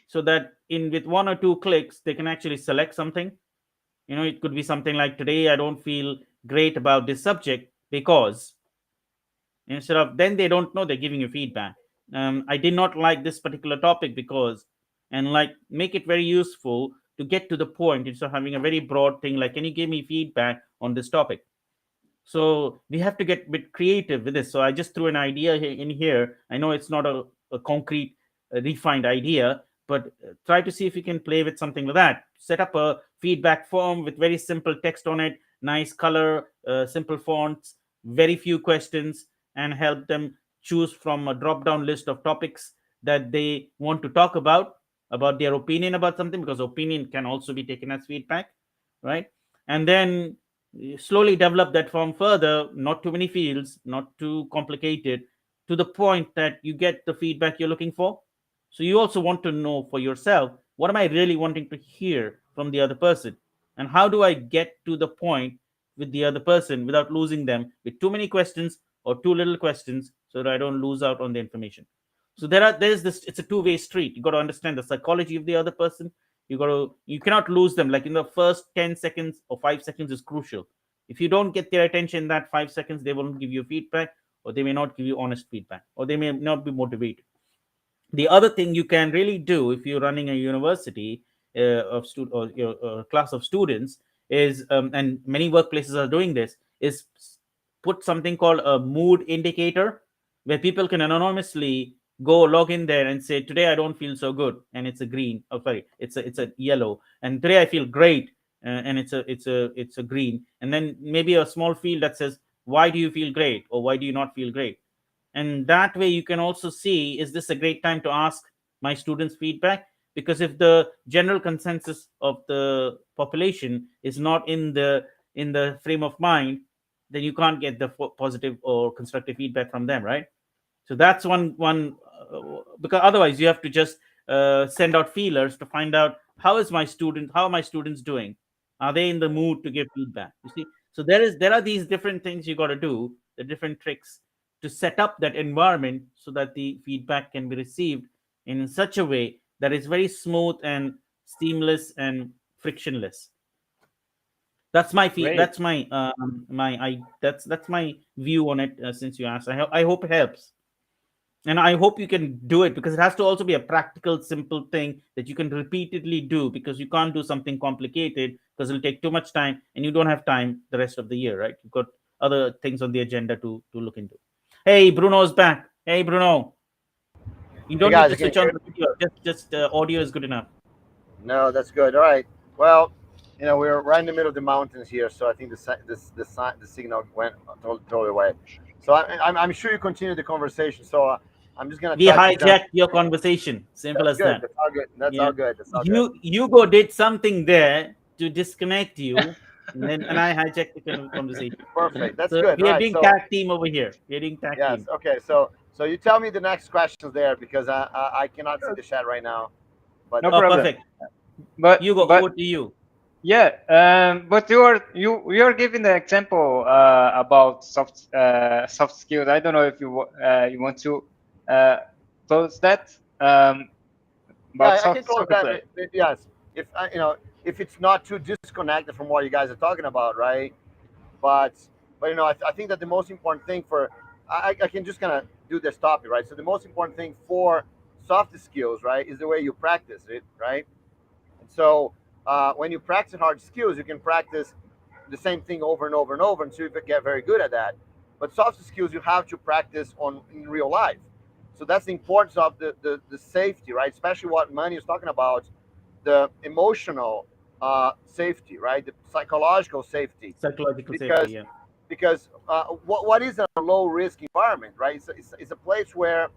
so that in with one or two clicks they can actually select something. It could be something like, today I don't feel great about this subject because, instead of, then they don't know they're giving you feedback. I did not like this particular topic because, and like, make it very useful to get to the point, instead of having a very broad thing like, can you give me feedback on this topic? So we have to get a bit creative with this. So I just threw an idea in here. I know it's not a concrete, refined idea, but try to see if you can play with something like that. Set up a feedback form with very simple text on it, nice color, simple fonts, very few questions, and help them choose from a drop down list of topics that they want to talk about their opinion about something, because opinion can also be taken as feedback, right? And then slowly develop that form further, not too many fields, not too complicated, to the point that you get the feedback you're looking for. So you also want to know for yourself, what am I really wanting to hear from the other person, and how do I get to the point with the other person without losing them with too many questions or too little questions, so that I don't lose out on the information. So there's this, it's a two-way street. You got to understand the psychology of the other person. You cannot lose them. Like, in the first 10 seconds or 5 seconds is crucial. If you don't get their attention in that 5 seconds, they won't give you feedback, or they may not give you honest feedback, or they may not be motivated. The other thing you can really do, if you're running a university, of or your class of students, is, and many workplaces are doing this, is put something called a mood indicator, where people can anonymously go log in there and say, today I don't feel so good, and it's a green, oh sorry, it's a yellow, and today I feel great, and it's a green, and then maybe a small field that says, why do you feel great, or why do you not feel great? And that way you can also see, is this a great time to ask my students feedback? Because if the general consensus of the population is not in the frame of mind, then you can't get the positive or constructive feedback from them, right? So that's one because otherwise you have to just send out feelers to find out, how are my students doing, are they in the mood to give feedback, you see? So there are these different things you got to do, the different tricks, to set up that environment so that the feedback can be received in such a way that is very smooth and seamless and frictionless. That's my fee Great. that's my my I that's my view on it. Since you asked, I hope it helps, and I hope you can do it, because it has to also be a practical, simple thing that you can repeatedly do, because you can't do something complicated, because it'll take too much time, and you don't have time the rest of the year, right? You've got other things on the agenda to look into. Hey, Bruno's back. Hey, Bruno, you Hey don't need guys, to can you switch on hear the me? video. Just audio is good enough. No, that's good. All right. Well, we're right in the middle of the mountains here, so I think the signal went totally away. So I'm sure you continue the conversation. So I'm just gonna We try to jump. hijacked your conversation. Simple That's as good. that. That's all good. That's Yeah. all good. That's all good. Hugo did something there to disconnect you, and I hijacked the conversation. Perfect. That's So good. we All are right. doing So tag team over here. We are doing tag yes. team. Okay. So you tell me the next questions there because I cannot see the chat right now. But No Oh, problem. perfect. But Hugo, but over to you. yeah, but you're giving the example about soft skills. I don't know if you want to uh, close that about yeah, I can close soccer that. play. Yes. If if it's not too disconnected from what you guys are talking about, right? But I think that the most important thing for I can just kind of do this topic, right? So the most important thing for soft skills, right, is the way you practice it, right? And so when you practice hard skills, you can practice the same thing over and over and over until you get very good at that. But soft skills you have to practice on in real life. So that's the importance of the safety, right? Especially what Manny is talking about, the emotional. safety, right? The psychological safety, Psychological safety. because Yeah. what is a low risk environment, right? It's a place where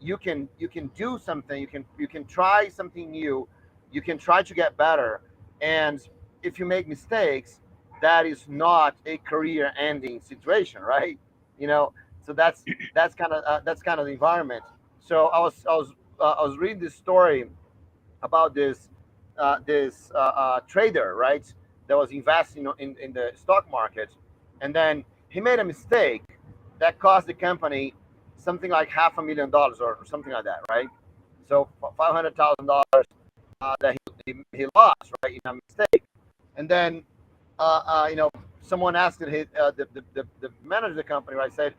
you can do something, you can try something new, you can try to get better, and if you make mistakes, that is not a career ending situation, right? You know, so that's kind of the environment. So I was reading this story about this trader, right? That was investing in the stock market, and then he made a mistake that cost the company something like $500,000 or something like that, right? So $500,000 that he lost, right, in a mistake. And then someone asked the manager of the company, right, said,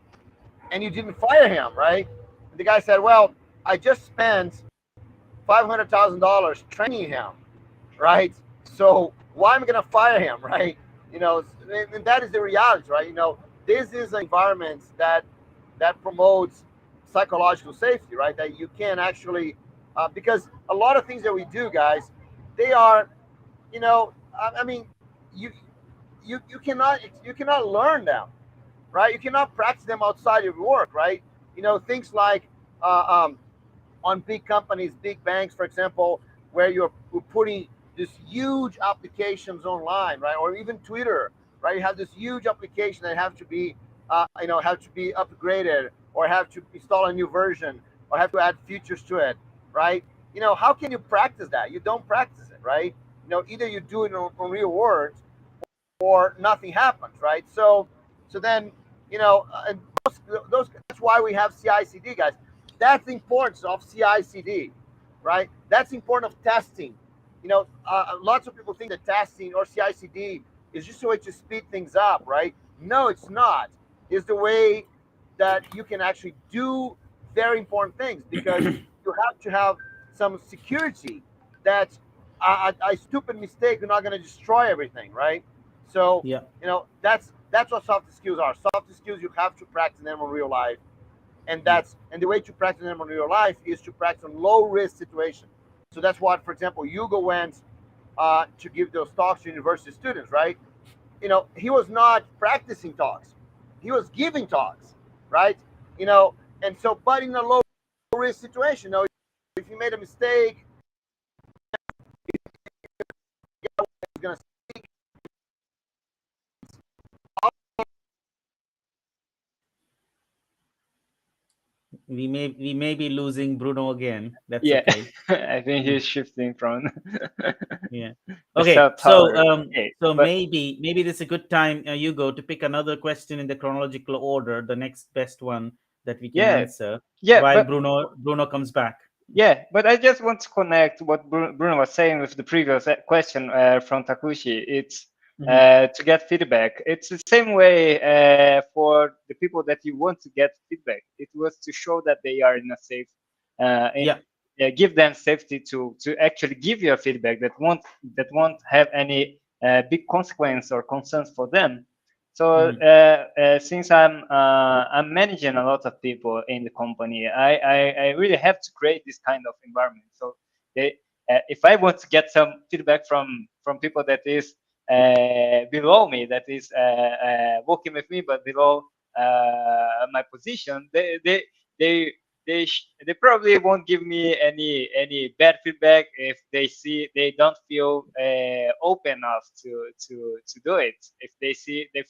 and you didn't fire him, right? And the guy said, well, I just spent $500,000 training him, right? So why am I going to fire him, right? And that is the reality, right? This is an environment that promotes psychological safety, right? That you can actually, because a lot of things that we do, guys, they are, I mean, you you cannot learn them, right? You cannot practice them outside of work, right? Things like on big companies, big banks, for example, where you're putting these huge applications online, right? Or even Twitter, right? You have this huge application that have to be upgraded, or have to install a new version, or have to add features to it, right? How can you practice that? You don't practice it, right? Either you do it on real world, or nothing happens, right? So then, and that's why we have CI/CD, guys. That's the importance of CI/CD, right? That's the importance of testing. Lots of people think that testing or CI/CD is just a way to speed things up, right? No, it's not. It's the way that you can actually do very important things, because you have to have some security that a stupid mistake is not going to destroy everything, right? So Yeah. that's what soft skills are. Soft skills, you have to practice them in real life, and Yeah. the way to practice them in real life is to practice on low risk situation. So that's what, for example, Hugo went to give those talks to university students, right? He was not practicing talks, he was giving talks, right? you know and so, but in a low risk situation, if you made a mistake, he's going to We may be losing Bruno again. That's Yeah, okay. I think Mm, he's shifting from yeah. the Okay. cell So tower. Okay, so but maybe this is a good time, you go to pick another question in the chronological order, the next best one that we can yeah, answer yeah, while but Bruno comes back. yeah, but I just want to connect what Bruno was saying with the previous question from Takushi. It's Hmm. to get feedback. It's the same way for the people that you want to get feedback. It was to show that they are in a safe, uh, in, Yeah. give them safety to actually give you a feedback that won't have any big consequence or concerns for them. So Hmm. since I'm managing a lot of people in the company, I really have to create this kind of environment. So they, if I want to get some feedback from people that is below me, that is working with me but below my position, they they probably won't give me any bad feedback if they don't feel open enough to do it. If they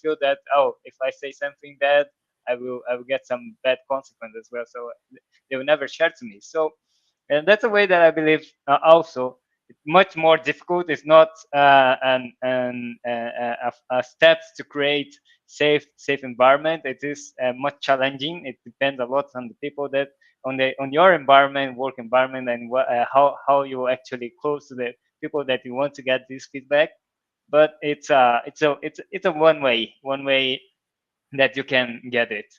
feel that, oh, if I say something bad, I will get some bad consequence as well, so they will never share to me. So and that's a way that I believe also it's much more difficult. It's not a steps to create safe environment. It is much challenging. It depends a lot on the people that on your environment, work environment, and how you actually close to the people that you want to get this feedback. But it's a one way that you can get it.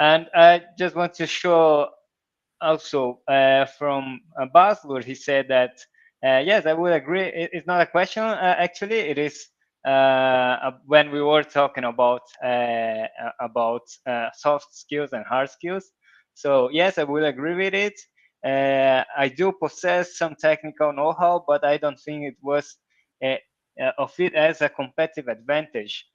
And I just want to show also from Basler, he said that yes, I would agree. It's not a question. Actually, it is when we were talking about soft skills and hard skills. So yes, I will agree with it. I do possess some technical know-how, but I don't think it was. of it as a competitive advantage.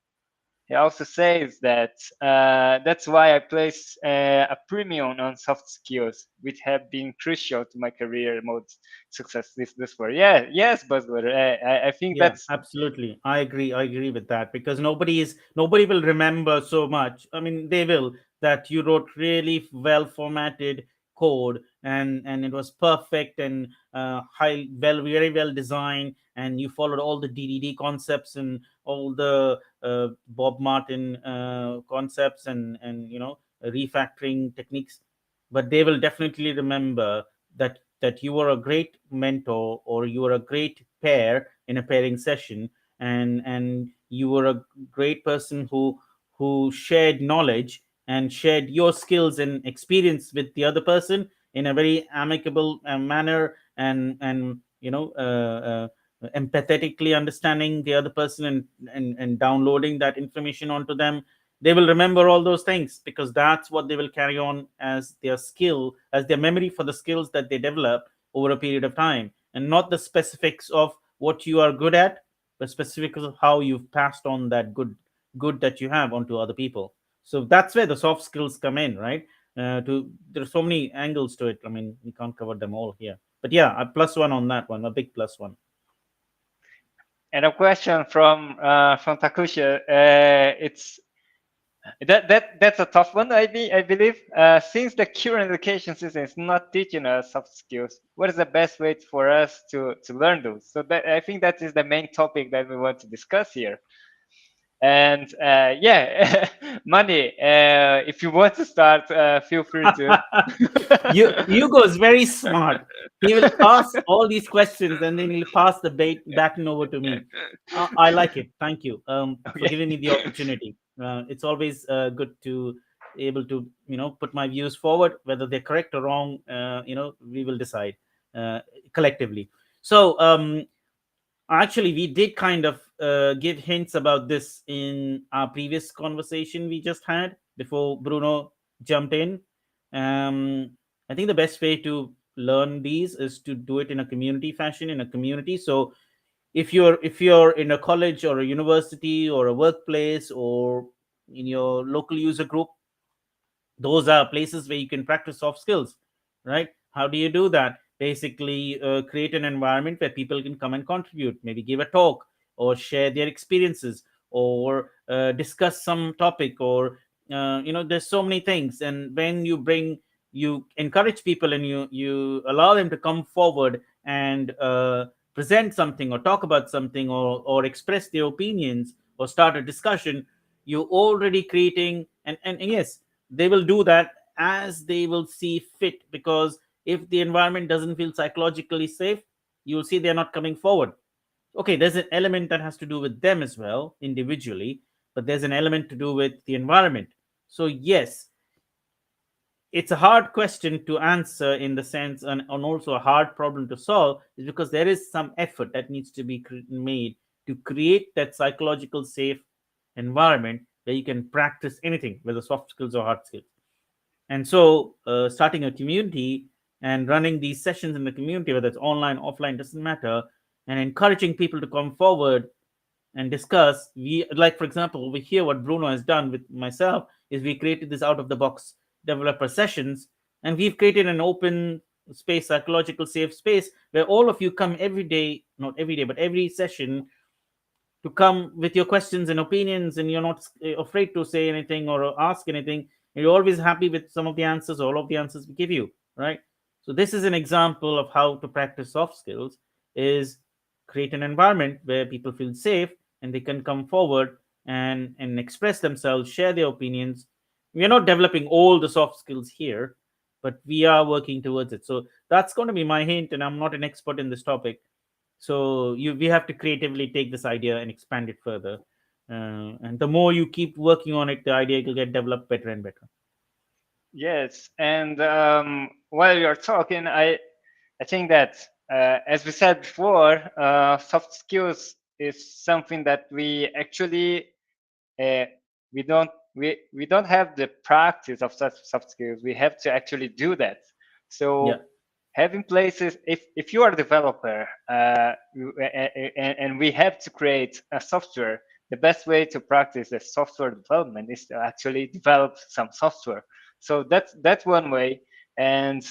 He also says that that's why I place a premium on soft skills, which have been crucial to my career mode success this far. Yeah, yes, Buzzword. I think Yeah, that's absolutely. I agree with that, because nobody will remember so much. I mean, they will, that you wrote really well formatted code, and it was perfect, and very well designed, and you followed all the DDD concepts and all the Bob Martin concepts, and refactoring techniques. But they will definitely remember that you were a great mentor, or you were a great pair in a pairing session, and you were a great person who shared knowledge and shared your skills and experience with the other person in a very amicable manner, and empathetically understanding the other person, and downloading that information onto them. They will remember all those things, because that's what they will carry on as their skill, as their memory for the skills that they develop over a period of time, and not the specifics of what you are good at, but specifics of how you've passed on that good that you have onto other people. So that's where the soft skills come in, right? To There are so many angles to it. I mean, we can't cover them all here, but yeah, a plus one on that one, a big plus one. and a question from Takusha. It's that's a tough one. I believe since the current education system is not teaching us soft skills, what is the best way for us to learn those? So that, I think that is the main topic that we want to discuss here. And yeah, Money, if you want to start, feel free to. Hugo is very smart. He will ask all these questions, and then he'll pass the baton over to me. I like it. Thank you for Okay. giving me the opportunity. It's always good to able to put my views forward, whether they're correct or wrong. We will decide uh, collectively. So actually, we did kind of give hints about this in our previous conversation we just had before Bruno jumped in. I think the best way to learn these is to do it in a community fashion, in a community. So if you're in a college or a university or a workplace or in your local user group, those are places where you can practice soft skills, right? How do you do that? Basically, create an environment where people can come and contribute, maybe give a talk or share their experiences, or discuss some topic, or there's so many things. And when you encourage people, and you allow them to come forward and present something, or talk about something, or express their opinions, or start a discussion, you're already creating. And yes, they will do that as they will see fit, because if the environment doesn't feel psychologically safe, you'll see they're not coming forward. Okay, there's an element that has to do with them as well individually, but there's an element to do with the environment. So yes, it's a hard question to answer in the sense, and also a hard problem to solve, is because there is some effort that needs to be made to create that psychological safe environment where you can practice anything, whether soft skills or hard skills. And so, starting a community and running these sessions in the community, whether it's online, offline, doesn't matter, and encouraging people to come forward and discuss. We like, for example, we hear what Bruno has done with myself is we created this out of the box developer sessions, and we've created an open space, psychological safe space where all of you come every day, not every day, but every session, to come with your questions and opinions, and you're not afraid to say anything or ask anything. And you're always happy with some of the answers, all of the answers we give you, right? So this is an example of how to practice soft skills: is create an environment where people feel safe and they can come forward and express themselves, share their opinions. We are not developing all the soft skills here, but we are working towards it. So that's going to be my hint, and I'm not an expert in this topic. So we have to creatively take this idea and expand it further. And the more you keep working on it, the idea will get developed better and better. Yes, and while you're talking, I think that as we said before, soft skills is something that we actually uh, we don't have the practice of such soft skills. We have to actually do that. Yeah. So having places, if you are a developer, and we have to create a software, the best way to practice the software development is to actually develop some software. So that's one way. And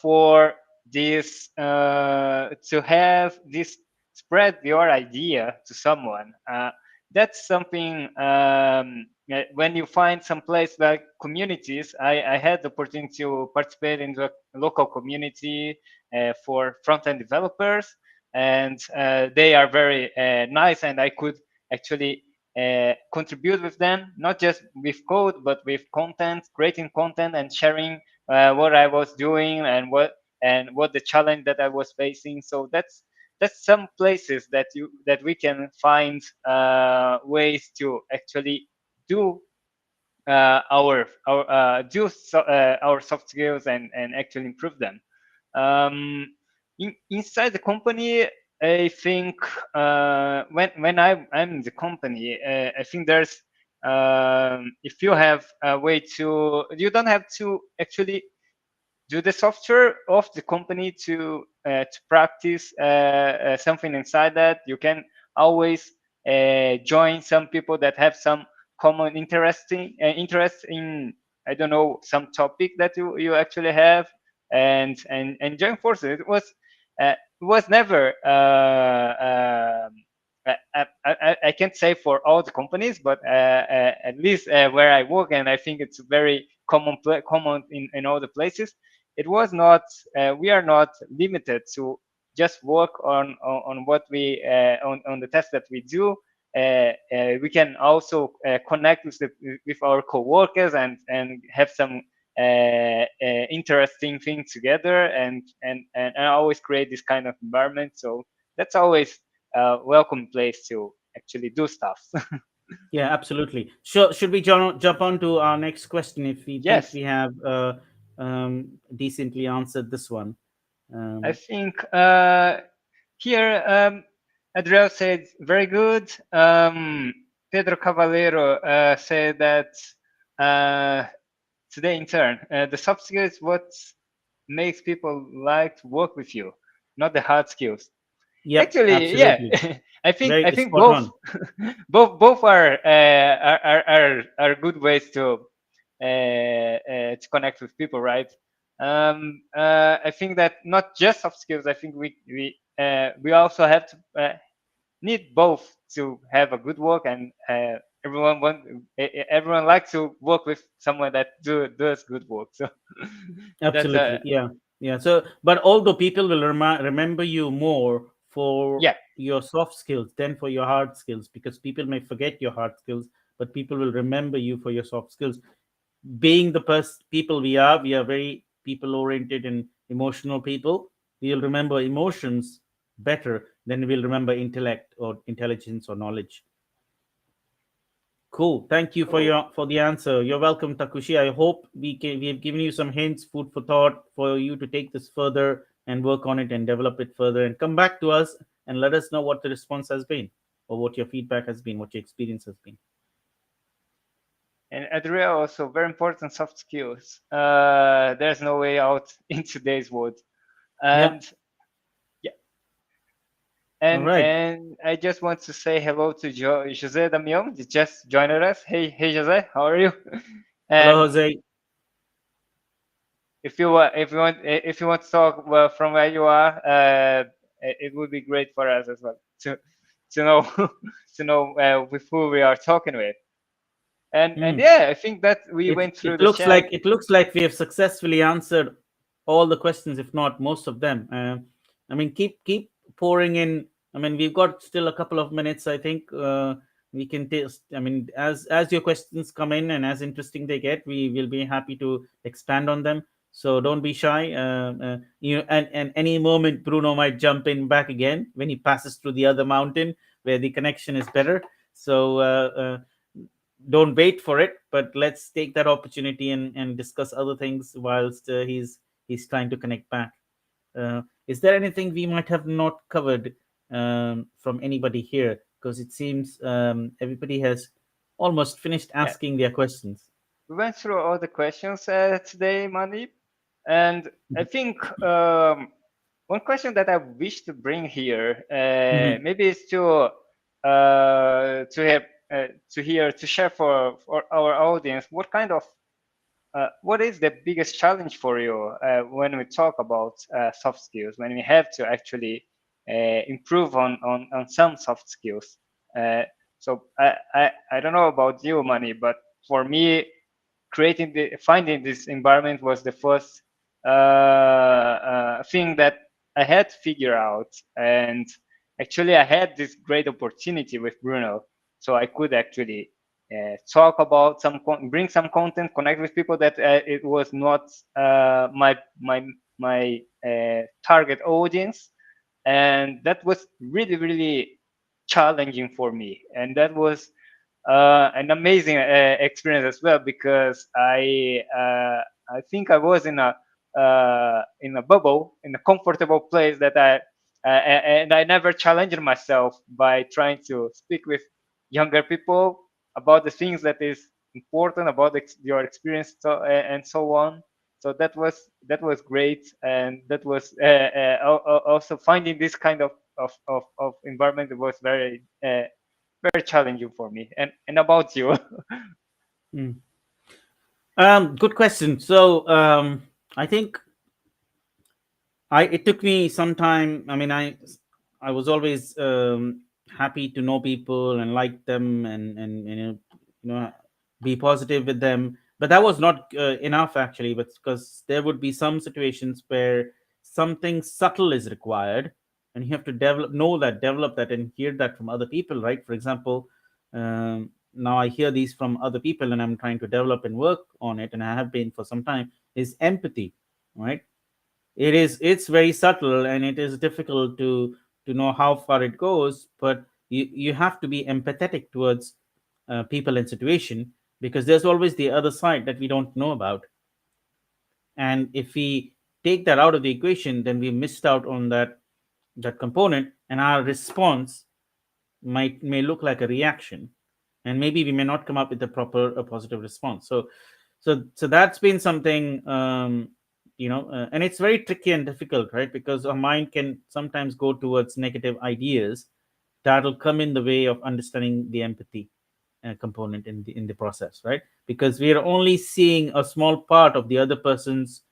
for this, to have this, spread your idea to someone, that's something, when you find some place like communities. I had the opportunity to participate in the local community for front-end developers, and they are very nice, and I could actually contribute with them, not just with code but with content, creating content and sharing what I was doing, and what the challenge that I was facing. So that's some places that we can find ways to actually do our soft skills, and actually improve them. Inside the company, I think when I'm in the company, I think there's, if you have a way to, you don't have to actually do the software of the company to practice something inside that. You can always join some people that have some common interest in, I don't know, some topic that you actually have, and join forces. It was never, I can't say for all the companies, but at least where I work, and I think it's very common in all the places. It was not, we are not limited to just work on what we on the tasks that we do. We can also connect with our coworkers, and have some interesting things together, and always create this kind of environment. So that's always a welcome place to actually do stuff. Yeah, absolutely. Sure. Should we jump on to our next question if we think Yes, we have decently answered this one? I Um, think here, Adriel said very good. Pedro Cavallero said that uh, today in turn, the soft skills is what makes people like to work with you, not the hard skills. yep, Actually, yeah, absolutely. I Very think spot both on. both are good ways to connect with people, right? I think that not just soft skills. I think we also have to need both to have a good work, and everyone likes to work with someone that does good work. So that's Absolutely. Yeah. Yeah. So, but although people will remember you more for yeah, your soft skills than for your hard skills, because people may forget your hard skills, but people will remember you for your soft skills. Being the people we are very people oriented and emotional people. We'll remember emotions better than we'll remember intellect or intelligence or knowledge. Cool. Thank you cool. for the answer. You're welcome, Takushi. I hope we have given you some hints, food for thought for you to take this further and work on it and develop it further and come back to us and let us know what the response has been or what your feedback has been, what your experience has been. And Adria also very important soft skills. There's no way out in today's world. Yep. And yeah, All and right. and I just want to say hello to Jose Damion. He just joined us. Hey Jose, how are you? Hello, And Jose. if you want to talk from where you are, it would be great for us as well to know to know with who we are talking with. And Hmm. yeah, I think that we went through the chat. It looks like we have successfully answered all the questions, if not most of them. I mean, keep pouring in. I mean, we've got still a couple of minutes. I think we can taste. I mean, as your questions come in and as interesting they get, we will be happy to expand on them. So don't be shy. And any moment Bruno might jump in back again when he passes through the other mountain where the connection is better. So don't wait for it, but let's take that opportunity and discuss other things whilst he's trying to connect back. Is there anything we might have not covered from anybody here? Because it seems everybody has almost finished Yeah, asking their questions. we went through all the questions today, Mandeep. And I Mhm. think one question that I wish to bring here, Mhm. maybe is to have to hear to share for our audience what is the biggest challenge for you when we talk about soft skills, when we have to actually improve on some soft skills. Uh, so I don't know about you, Mani, but for me, finding this environment was the first thing that I had to figure out. And actually, I had this great opportunity with Bruno, so I could actually talk about bring some content, connect with people that it was not my target audience, and that was really really challenging for me, and that was an amazing experience as well, because I think I was in a bubble, in a comfortable place that and I never challenged myself by trying to speak with younger people about the things that is important about your experience, and so on. So that was great, and that was also finding this kind of environment was very challenging for me. And about you? Mm. Good question. So, I think I it took me some time. I mean, I was always happy to know people and like them, and you know be positive with them. But that was not enough actually, but because there would be some situations where something subtle is required, and you have to develop that, and hear that from other people, right? For example, now I hear these from other people, and I'm trying to develop and work on it, and I have been for some time. Is empathy, right? It's very subtle, and it is difficult to know how far it goes, but you have to be empathetic towards people and situation, because there's always the other side that we don't know about. And if we take that out of the equation, then we missed out on that component, and our response may look like a reaction, and maybe we may not come up with a positive response. So that's been something, and it's very tricky and difficult, right? Because our mind can sometimes go towards negative ideas that'll come in the way of understanding the empathy component in the process, right? Because we are only seeing a small part of the other person's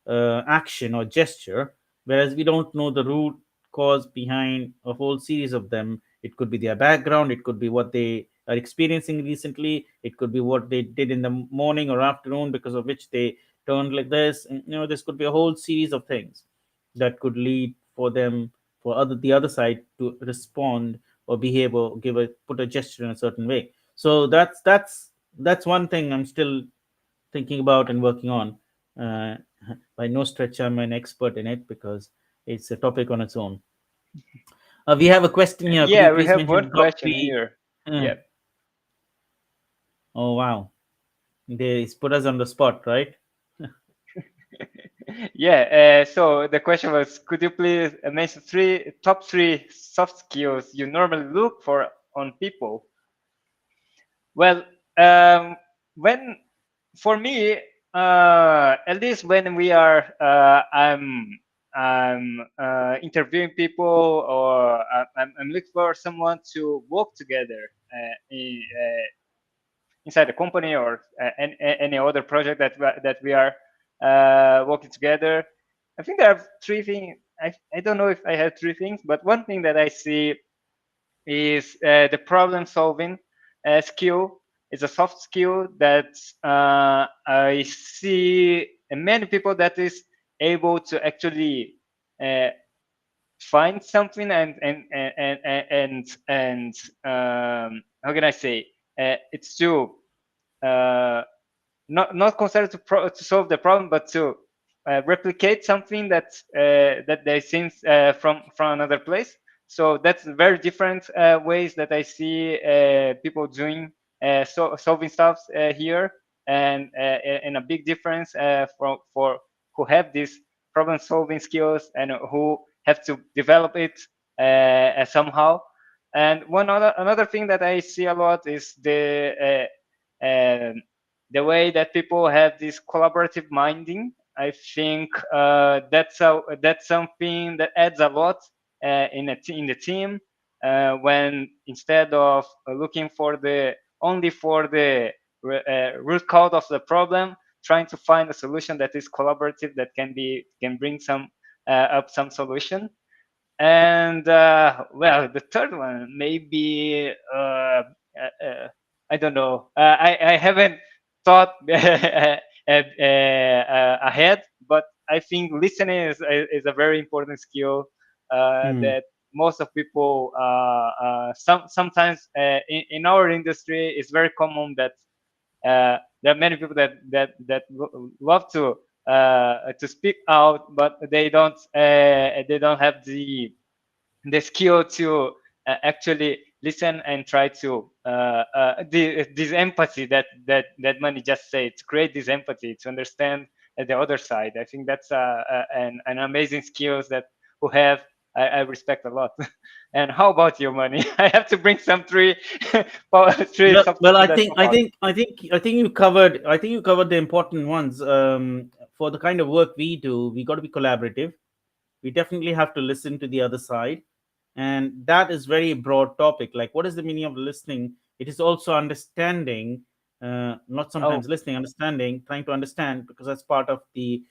action or gesture, whereas we don't know the root cause behind a whole series of them. It could be their background, it could be what they are experiencing recently, it could be what they did in the morning or afternoon because of which they turned like this. And this could be a whole series of things that could lead for them, for the other side to respond or behave or put a gesture in a certain way. So that's one thing I'm still thinking about and working on. uh, by no stretch I'm an expert in it, because it's a topic on its own. We have a question here. Could you Yeah, we please have mention one the top question three? here. uh, Yeah. oh wow, they put us on the spot, right? Yeah. So the question was, could you please mention top three soft skills you normally look for on people? Well, um, when for me, at least when we are, I'm interviewing people, or I'm looking for someone to work together inside the company, or any other project that we are working together. I think there are three things. I don't know if I have three things, but one thing that I see is the problem solving skill. Is a soft skill that I see in many people that is able to actually uh, find something, and how can I say, it's to uh, not consider to solve the problem, but to replicate something that they seen from another place. So that's very different ways that I see people doing solving stuff here, and a big difference for who have these problem solving skills and who have to develop it somehow. And another thing that I see a lot is the way that people have this collaborative minding, I think that's something that adds a lot in the team, when instead of looking for the only for the root cause of the problem, trying to find a solution that is collaborative, that can bring some up some solution. And well, the third one maybe I don't know. I haven't thought ahead, but I think listening is a very important skill Hmm. that most of people sometimes in our industry it's very common that there are many people that love to speak out, but they don't have the skill to actually listen and try to this empathy that money just said, to create this empathy, to understand the other side. I think that's an amazing skills that who have I respect a lot. And how about you, money? I have to bring some three three Well, soft well, skills that pop out. I think you covered. I think you covered the important ones. For the kind of work we do, we got to be collaborative. We definitely have to listen to the other side, and that is very broad topic. Like, what is the meaning of listening? It is also understanding, not Oh, sometimes listening, understanding, trying to understand, because that's part of the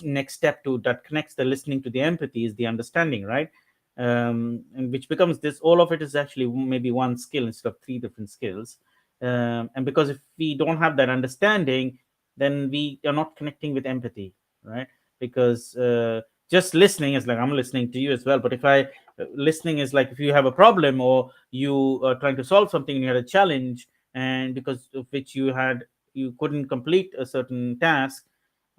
next step to that connects the listening to the empathy is the understanding, right? And which becomes this, all of it is actually maybe one skill instead of three different skills. And because if we don't have that understanding, then we are not connecting with empathy, right? Because just listening is like, I'm listening to you as well, but if I listening is like, if you have a problem or you are trying to solve something and you had a challenge, and because of which you couldn't complete a certain task,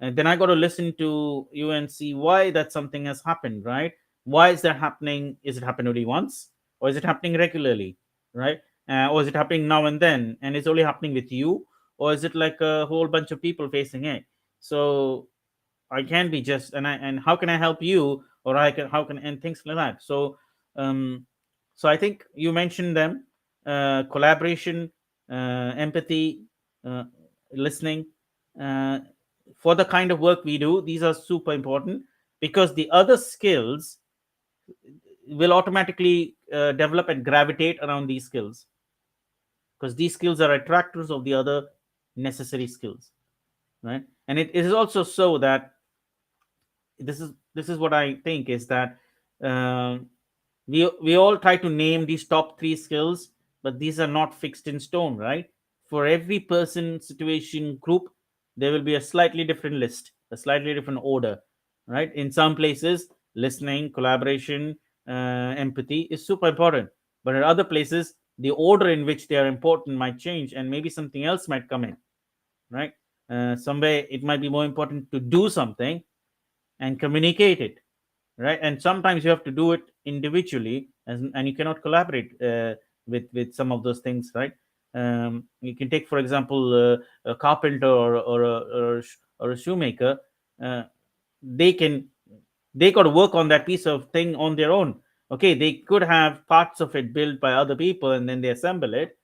and then I got to listen to you and see why that something has happened, right? Why is that happening? Is it happening only once, or is it happening regularly, right? Or is it happening now and then, and it's only happening with you, or is it like a whole bunch of people facing it? So I can be just, and how can I help you, or I can how can, and things like that. Um, so I think you mentioned them: collaboration, empathy, uh, listening. Uh, for the kind of work we do, these are super important, because the other skills will automatically develop and gravitate around these skills, because these skills are attractors of the other necessary skills, right? And it is also so that this is what I think is that um, we all try to name these top three skills, but these are not fixed in stone, right? For every person, situation, group, there will be a slightly different list, a slightly different order, right? In some places, listening, collaboration, empathy is super important, but in other places, the order in which they are important might change, and maybe something else might come in, right? Somewhere it might be more important to do something and communicate it, right? And sometimes you have to do it individually, and you cannot collaborate with some of those things, right? You can take, for example, a carpenter or a shoemaker. uh, they can they got to work on that piece of thing on their own. Okay, they could have parts of it built by other people and then they assemble it,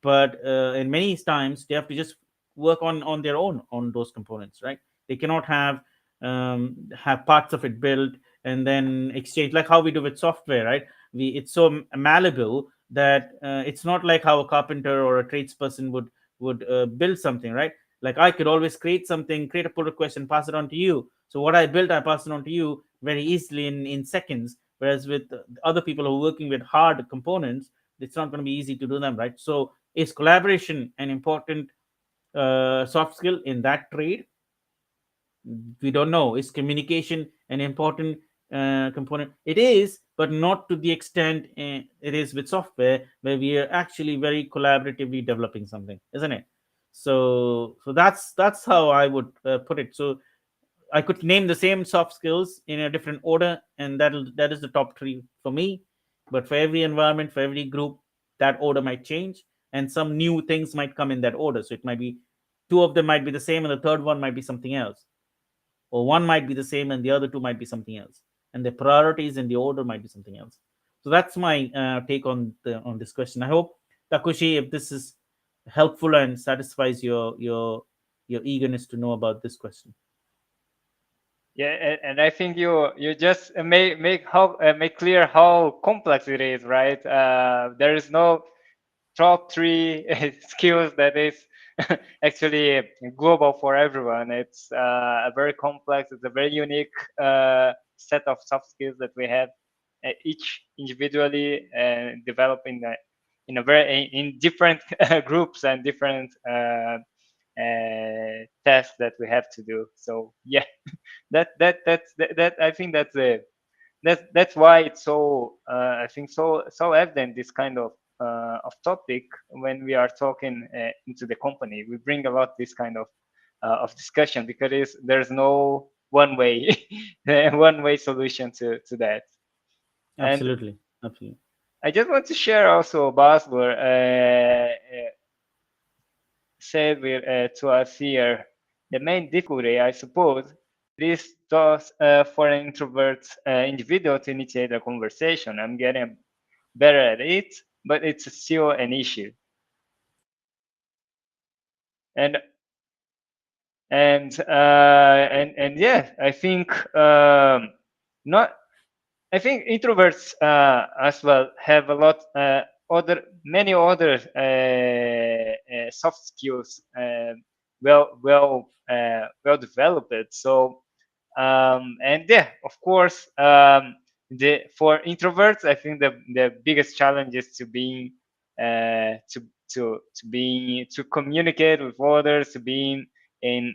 but in many times they have to just work on their own on those components, right? They cannot have parts of it built and then exchange, like how we do with software, right? It's so malleable that it's not like how a carpenter or a tradesperson would build something, right? Like I could always create something, create a pull request and pass it on to you. So what I built, I pass it on to you very easily in seconds, whereas with other people who are working with hard components, it's not going to be easy to do them, right? So is collaboration an important soft skill in that trade? We don't know. Is communication an important component? It is, but not to the extent it is with software, where we are actually very collaboratively developing something, isn't it? So that's how I would put it. So I could name the same soft skills in a different order, and that is the top three for me. But for every environment, for every group, that order might change, and some new things might come in that order. So it might be two of them might be the same, and the third one might be something else, or one might be the same, and the other two might be something else, and the priorities and the order might be something else. So that's my take on this question. I hope, Takushi, if this is helpful and satisfies your eagerness to know about this question. Yeah, and I think you just make clear how complex it is, right? There is no top three skills that is actually global for everyone. It's a very complex, it's a very unique set of soft skills that we have each individually developed in a very in different groups and different tasks that we have to do. So yeah, that I think that's why it's so I think so evident this kind of topic when we are talking into the company. We bring a lot this kind of discussion because there's no one way one way solution to that. And Absolutely, absolutely. I just want to share also a buzzword said to us here. The main difficulty, I suppose, is thus for an introvert individual to initiate a conversation. I'm getting better at it, but it's still an issue. And and yeah, I think not. I think introverts as well have a lot other many other soft skills well developed. So and yeah, of course, the for introverts, I think the biggest challenge is to being to to communicate with others, to being in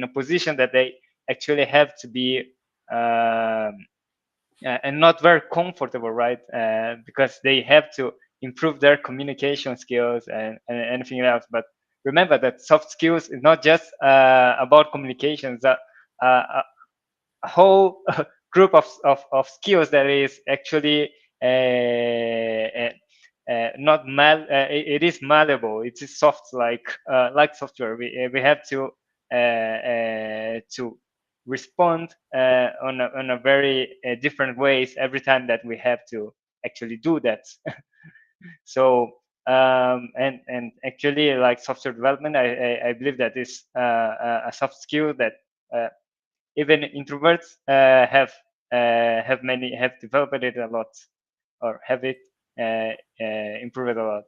a position that they actually have to be and not very comfortable, right? Because they have to improve their communication skills and anything else. But remember that soft skills is not just about communications. A whole group of skills that is actually not it is malleable. It is soft like software. We have to respond on a very different ways every time that we have to actually do that. So and actually like software development, I believe that is a soft skill that uh, even introverts have developed it a lot or have it improved a lot.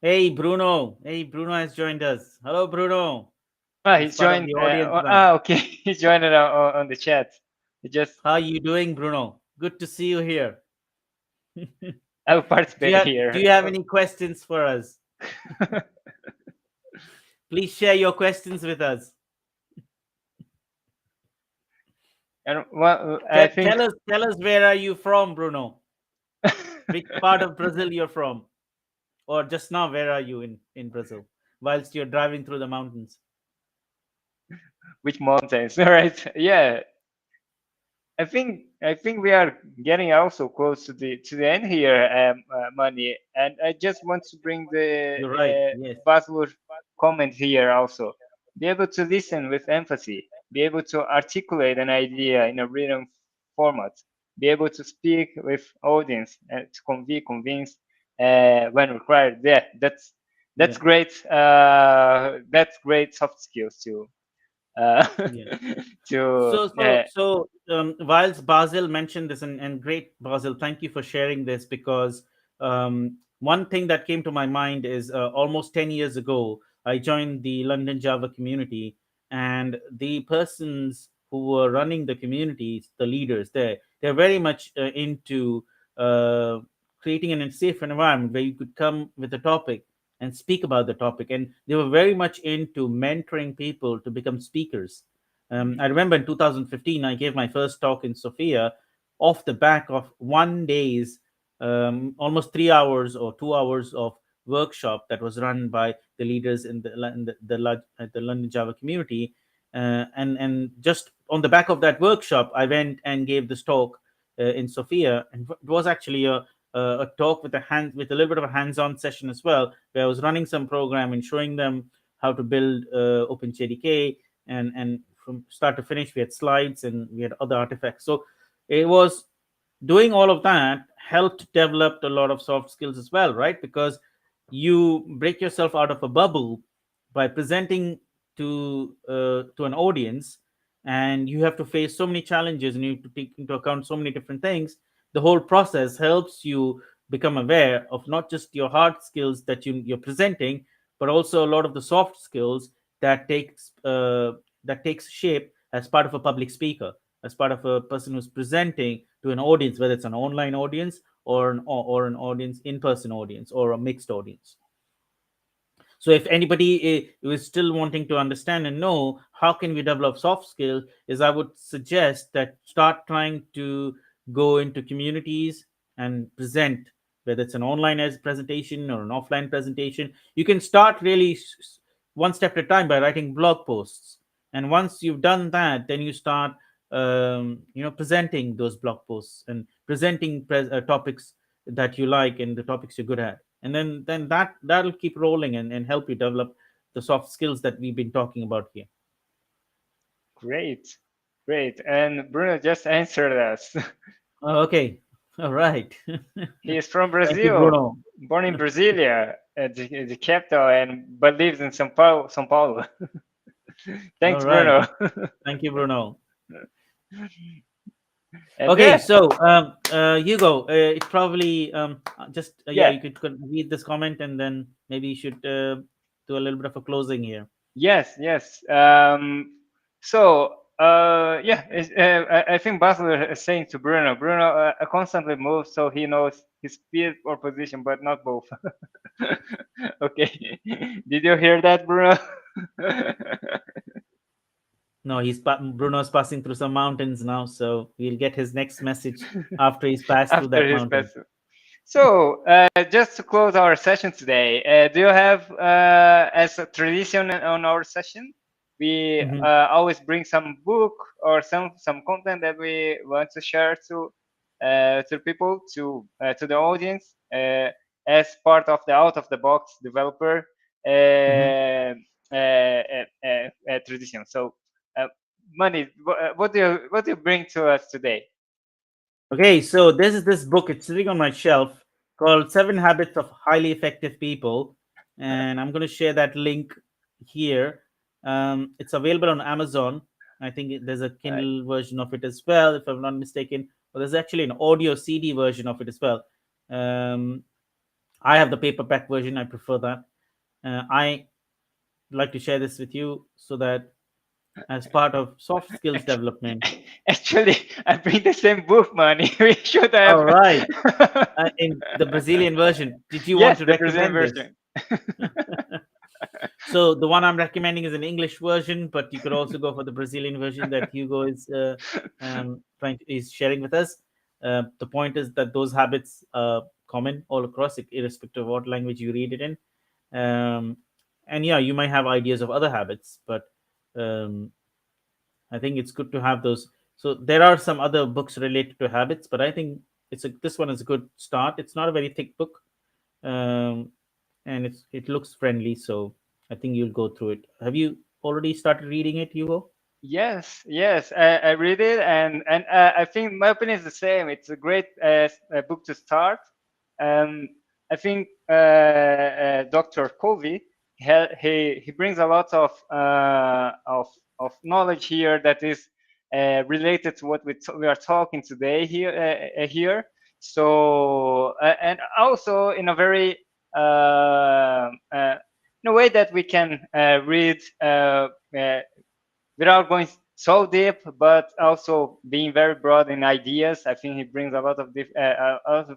Hey, Bruno. Hey, Bruno has joined us. Hello, Bruno. Ah, He's he's part of joined. the audience now. Okay, he's joined it on the chat. He just How are you doing, Bruno? Good to see you here. I will Do you participate have Do here. you have any questions for us? Please share your questions with us. And well, I think Tell us where are you from, Bruno? Which part of Brazil you're from? Or just now, where are you in Brazil? Whilst you're driving through the mountains. which mountains, right? Yeah, I think we are getting also close to the end here, Money, and I just want to bring the You're right. Yes. buzzword comment here also. Be able to listen with empathy. Be able to articulate an idea in a written format. Be able to speak with audience and to convince when required. Yeah, that's Yeah. great. That's great soft skills to uh, Yeah. to Whilst Basil mentioned this, and great Basil, thank you for sharing this, because one thing that came to my mind is almost 10 years ago, I joined the London Java community, and the persons who were running the communities, the leaders there, they're very much into uh, creating an safe environment where you could come with a topic and speak about the topic. And they were very much into mentoring people to become speakers. I remember in 2015, I gave my first talk in Sofia off the back of one day's almost 3 hours or 2 hours of workshop that was run by the leaders in the London Java community. And just on the back of that workshop, I went and gave this talk in Sofia, and it was actually a talk with with a little bit of a hands-on session as well, where I was running some program and showing them how to build OpenJDK, and from start to finish we had slides and we had other artifacts. So it was doing all of that helped develop a lot of soft skills as well, right? Because you break yourself out of a bubble by presenting to an audience, and you have to face so many challenges, and you have to take into account so many different things. The whole process helps you become aware of not just your hard skills that you're presenting, but also a lot of the soft skills that takes shape as part of a public speaker, as part of a person who's presenting to an audience, whether it's an online audience or an audience, in-person audience, or a mixed audience. So if anybody is still wanting to understand and know how can we develop soft skills, is I would suggest that start trying to go into communities and present, whether it's an online as presentation or an offline presentation. You can start really one step at a time by writing blog posts, and once you've done that, then you start presenting those blog posts and presenting topics that you like and the topics you're good at, and then that'll keep rolling and help you develop the soft skills that we've been talking about here. Great, great. And Bruno just answered us. Oh, okay. All right. He is from Thank you, Brazil, Bruno. born in Brasilia, the capital, and but lives in São Paulo. São Paulo. All Thanks, right. Bruno. Thank you, Bruno. And Okay, yeah, so Hugo, it probably just yeah, yeah, you could read this comment, and then maybe you should do a little bit of a closing here. yes, yes. So, yeah, I think Basler is saying to Bruno, Bruno constantly moves so he knows his speed or position, but not both. Okay. Did you hear that, Bruno? No, Bruno's passing through some mountains now, so we'll get his next message after he's passed through After that his mountain. best. So, just to close our session today, do you have, as a tradition on our session, we Hmm. always bring some book or some content that we want to share to people, to the audience, as part of the out of the box developer Hmm. tradition. So, uh, Money, what do you bring to us today? Okay, so this is this book. It's sitting on my shelf called Seven Habits of Highly Effective People, and I'm going to share that link here. It's available on Amazon. I think there's a Uh, Kindle version of it as well, if I'm not mistaken. But there's actually an audio CD version of it as well. Um, I have the paperback version. I prefer that. I like to share this with you so that as part of soft skills development. Actually, I bring the same book, money. We should All have. right. In the Brazilian version. Did you want Yes, to the Brazilian recommend this? version. So the one I'm recommending is an English version, but you could also go for the Brazilian version that Hugo is sharing with us. The point is that those habits are common all across, irrespective of what language you read it in. And yeah, you might have ideas of other habits, but um, I think it's good to have those. So there are some other books related to habits, but I think this one is a good start. It's not a very thick book, um, and it looks friendly, so I think you'll go through it. Have you already started reading it, Hugo? Yes, yes, I read it, and I think my opinion is the same. It's a great book to start. Um, I think Dr. Covey he brings a lot of knowledge here that is related to what we are talking today here. So and also in a very in a way that we can read. Without going so deep, but also being very broad in ideas. I think he brings a lot of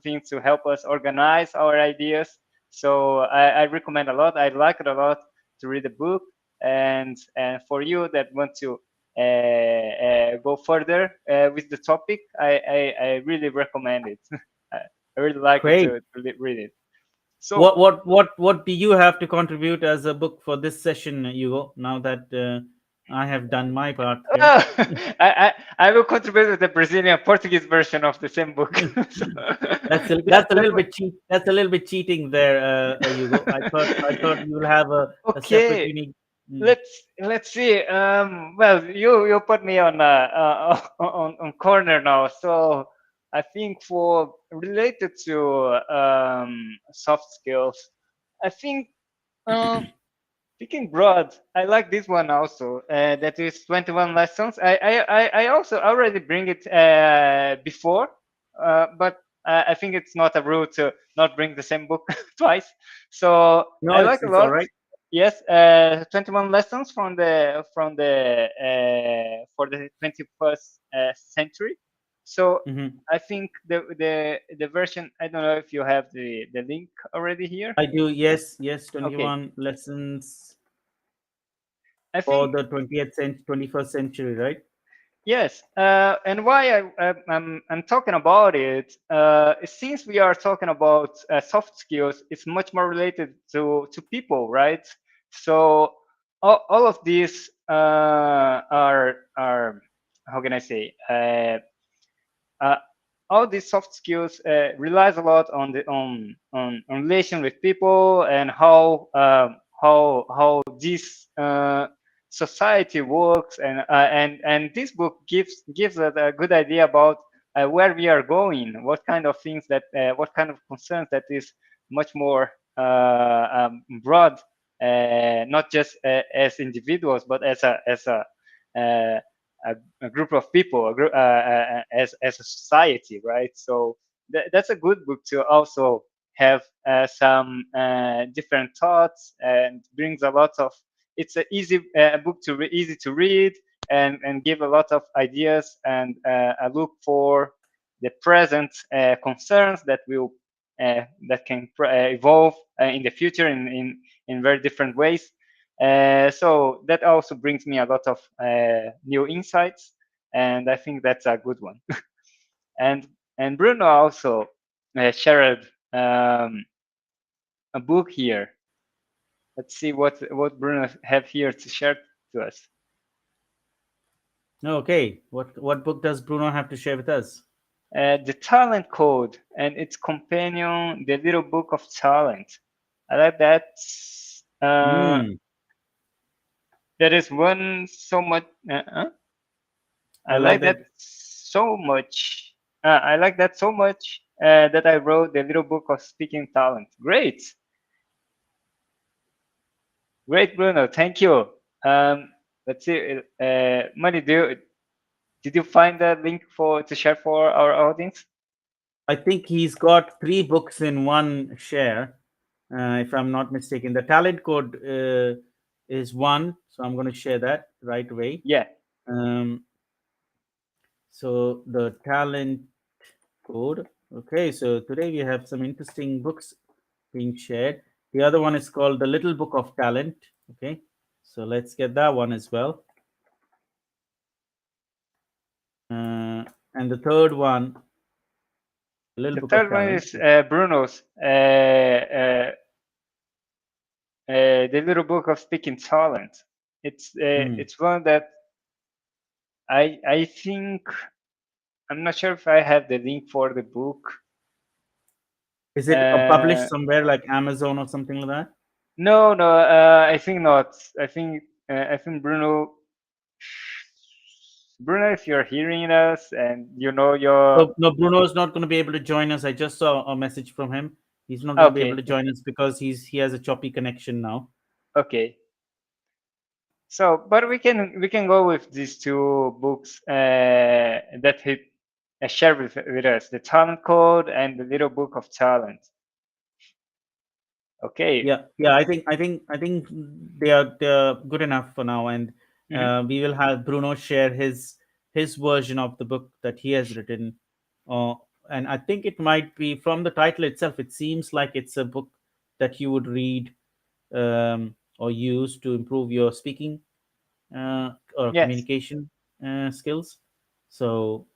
things to help us organize our ideas. So I recommend a lot. I like it a lot to read the book, and for you that want to go further with the topic, I really recommend it. I really like it Great. to read it. So What do you have to contribute as a book for this session, Hugo? Now that I have done my part here. oh, I will contribute with the Brazilian Portuguese version of the same book. So, That's a little bit cheat. That's a little bit cheating there, Hugo. I thought you will have a separate okay, unique. Mm. let's see. Well, you put me on on corner now. So I think for related to soft skills, I think um, Speaking broad, I like this one also. That is 21 lessons. I also already bring it before, but I think it's not a rule to not bring the same book twice. So No, I like a it's all lot. right. Yes, 21 lessons for the 21st century. So Mhm. I think the version. I don't know if you have the link already here. I do. Yes, yes. Okay, 21 lessons I for think the 20th century, 21st century, right? yes, and why I'm talking about it, since we are talking about soft skills, it's much more related to people, right? So all of these are how can I say uh, all these soft skills relies a lot on the on relation with people and how this society works and this book gives us a good idea about where we are going, what kind of things that what kind of concerns that is much more broad, not just as individuals but uh, a group of people, as a society, right? So that's a good book to also have some different thoughts and brings a lot of. It's a easy book to easy to read and give a lot of ideas and a look for the present concerns that can evolve in the future in very different ways. So that also brings me a lot of new insights, and I think that's a good one. and and Bruno also shared a book here. Let's see what Bruno have here to share to us. Okay. What book does Bruno have to share with us? The Talent Code and its companion, The Little Book of Talent. I like that. Uh, Hmm. there is one so much. I I like like that that. so much. I like that so much that I wrote the little book of speaking talent. Great, great, Bruno. Thank you. Let's see. Money, did you find the link for to share for our audience? I think he's got three books in one share, if I'm not mistaken. The talent code is one, so I'm going to share that right away. Yeah. Um, so the talent code. Okay, so today we have some interesting books being shared. The other one is called The Little Book of Talent. Okay, so let's get that one as well. And the third one, The Little The Book of third one Talent. is Bruno's the little book of speaking talent. Hmm. It's one that I think I'm not sure if I have the link for the book. Is it published Uh, somewhere like Amazon or something like that? No, no, I think not. I think Bruno, if you're hearing us and you know your So, no, Bruno is not going to be able to join us. I just saw a message from him. He's not going to be able okay, to join us because he has a choppy connection now. okay. So, but we can go with these two books that he shared with us, the Talent Code and the Little Book of Talent. Okay. Yeah, yeah. I think they're good enough for now, and Hmm. we will have Bruno share his version of the book that he has written. Uh, and I think it might be from the title itself. It seems like it's a book that you would read or use to improve your speaking or Yes. communication skills. So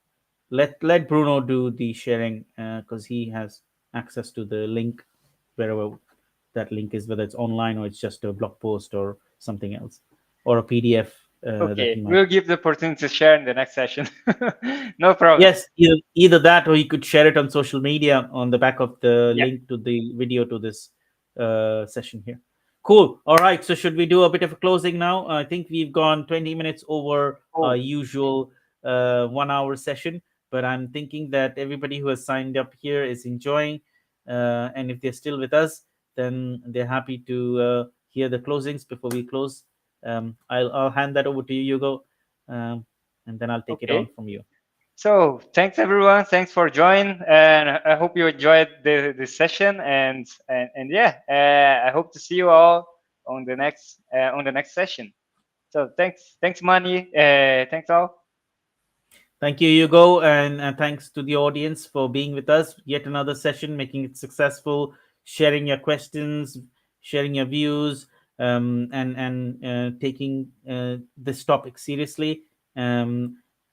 let Bruno do the sharing because he has access to the link wherever that link is, whether it's online or it's just a blog post or something else or a PDF that he Okay. might. We'll give the opportunity to share in the next session. No problem. Yes, either that or he could share it on social media on the back of the Yeah. link to the video to this session here. Cool. All right. So should we do a bit of a closing now? I think we've gone 20 minutes over our Oh, usual 1 hour session, but I'm thinking that everybody who has signed up here is enjoying. And if they're still with us, then they're happy to hear the closings before we close. I'll hand that over to you, Hugo, and then I'll take it on Okay. from you. So thanks everyone. Thanks for joining, and I hope you enjoyed the session. And yeah, I hope to see you all on the next session. So thanks, Manny. Thanks all. Thank you, Hugo, and thanks to the audience for being with us. Yet another session, making it successful, sharing your questions, sharing your views, and taking this topic seriously.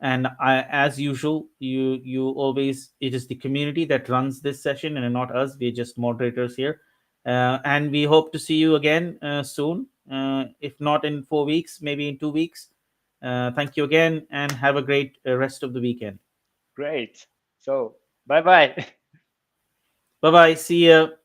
And as usual, you always, it is the community that runs this session and not us. We're just moderators here, and we hope to see you again soon. If not in 4 weeks, maybe in 2 weeks. Thank you again and have a great rest of the weekend. Great. So bye bye. Bye bye. See ya.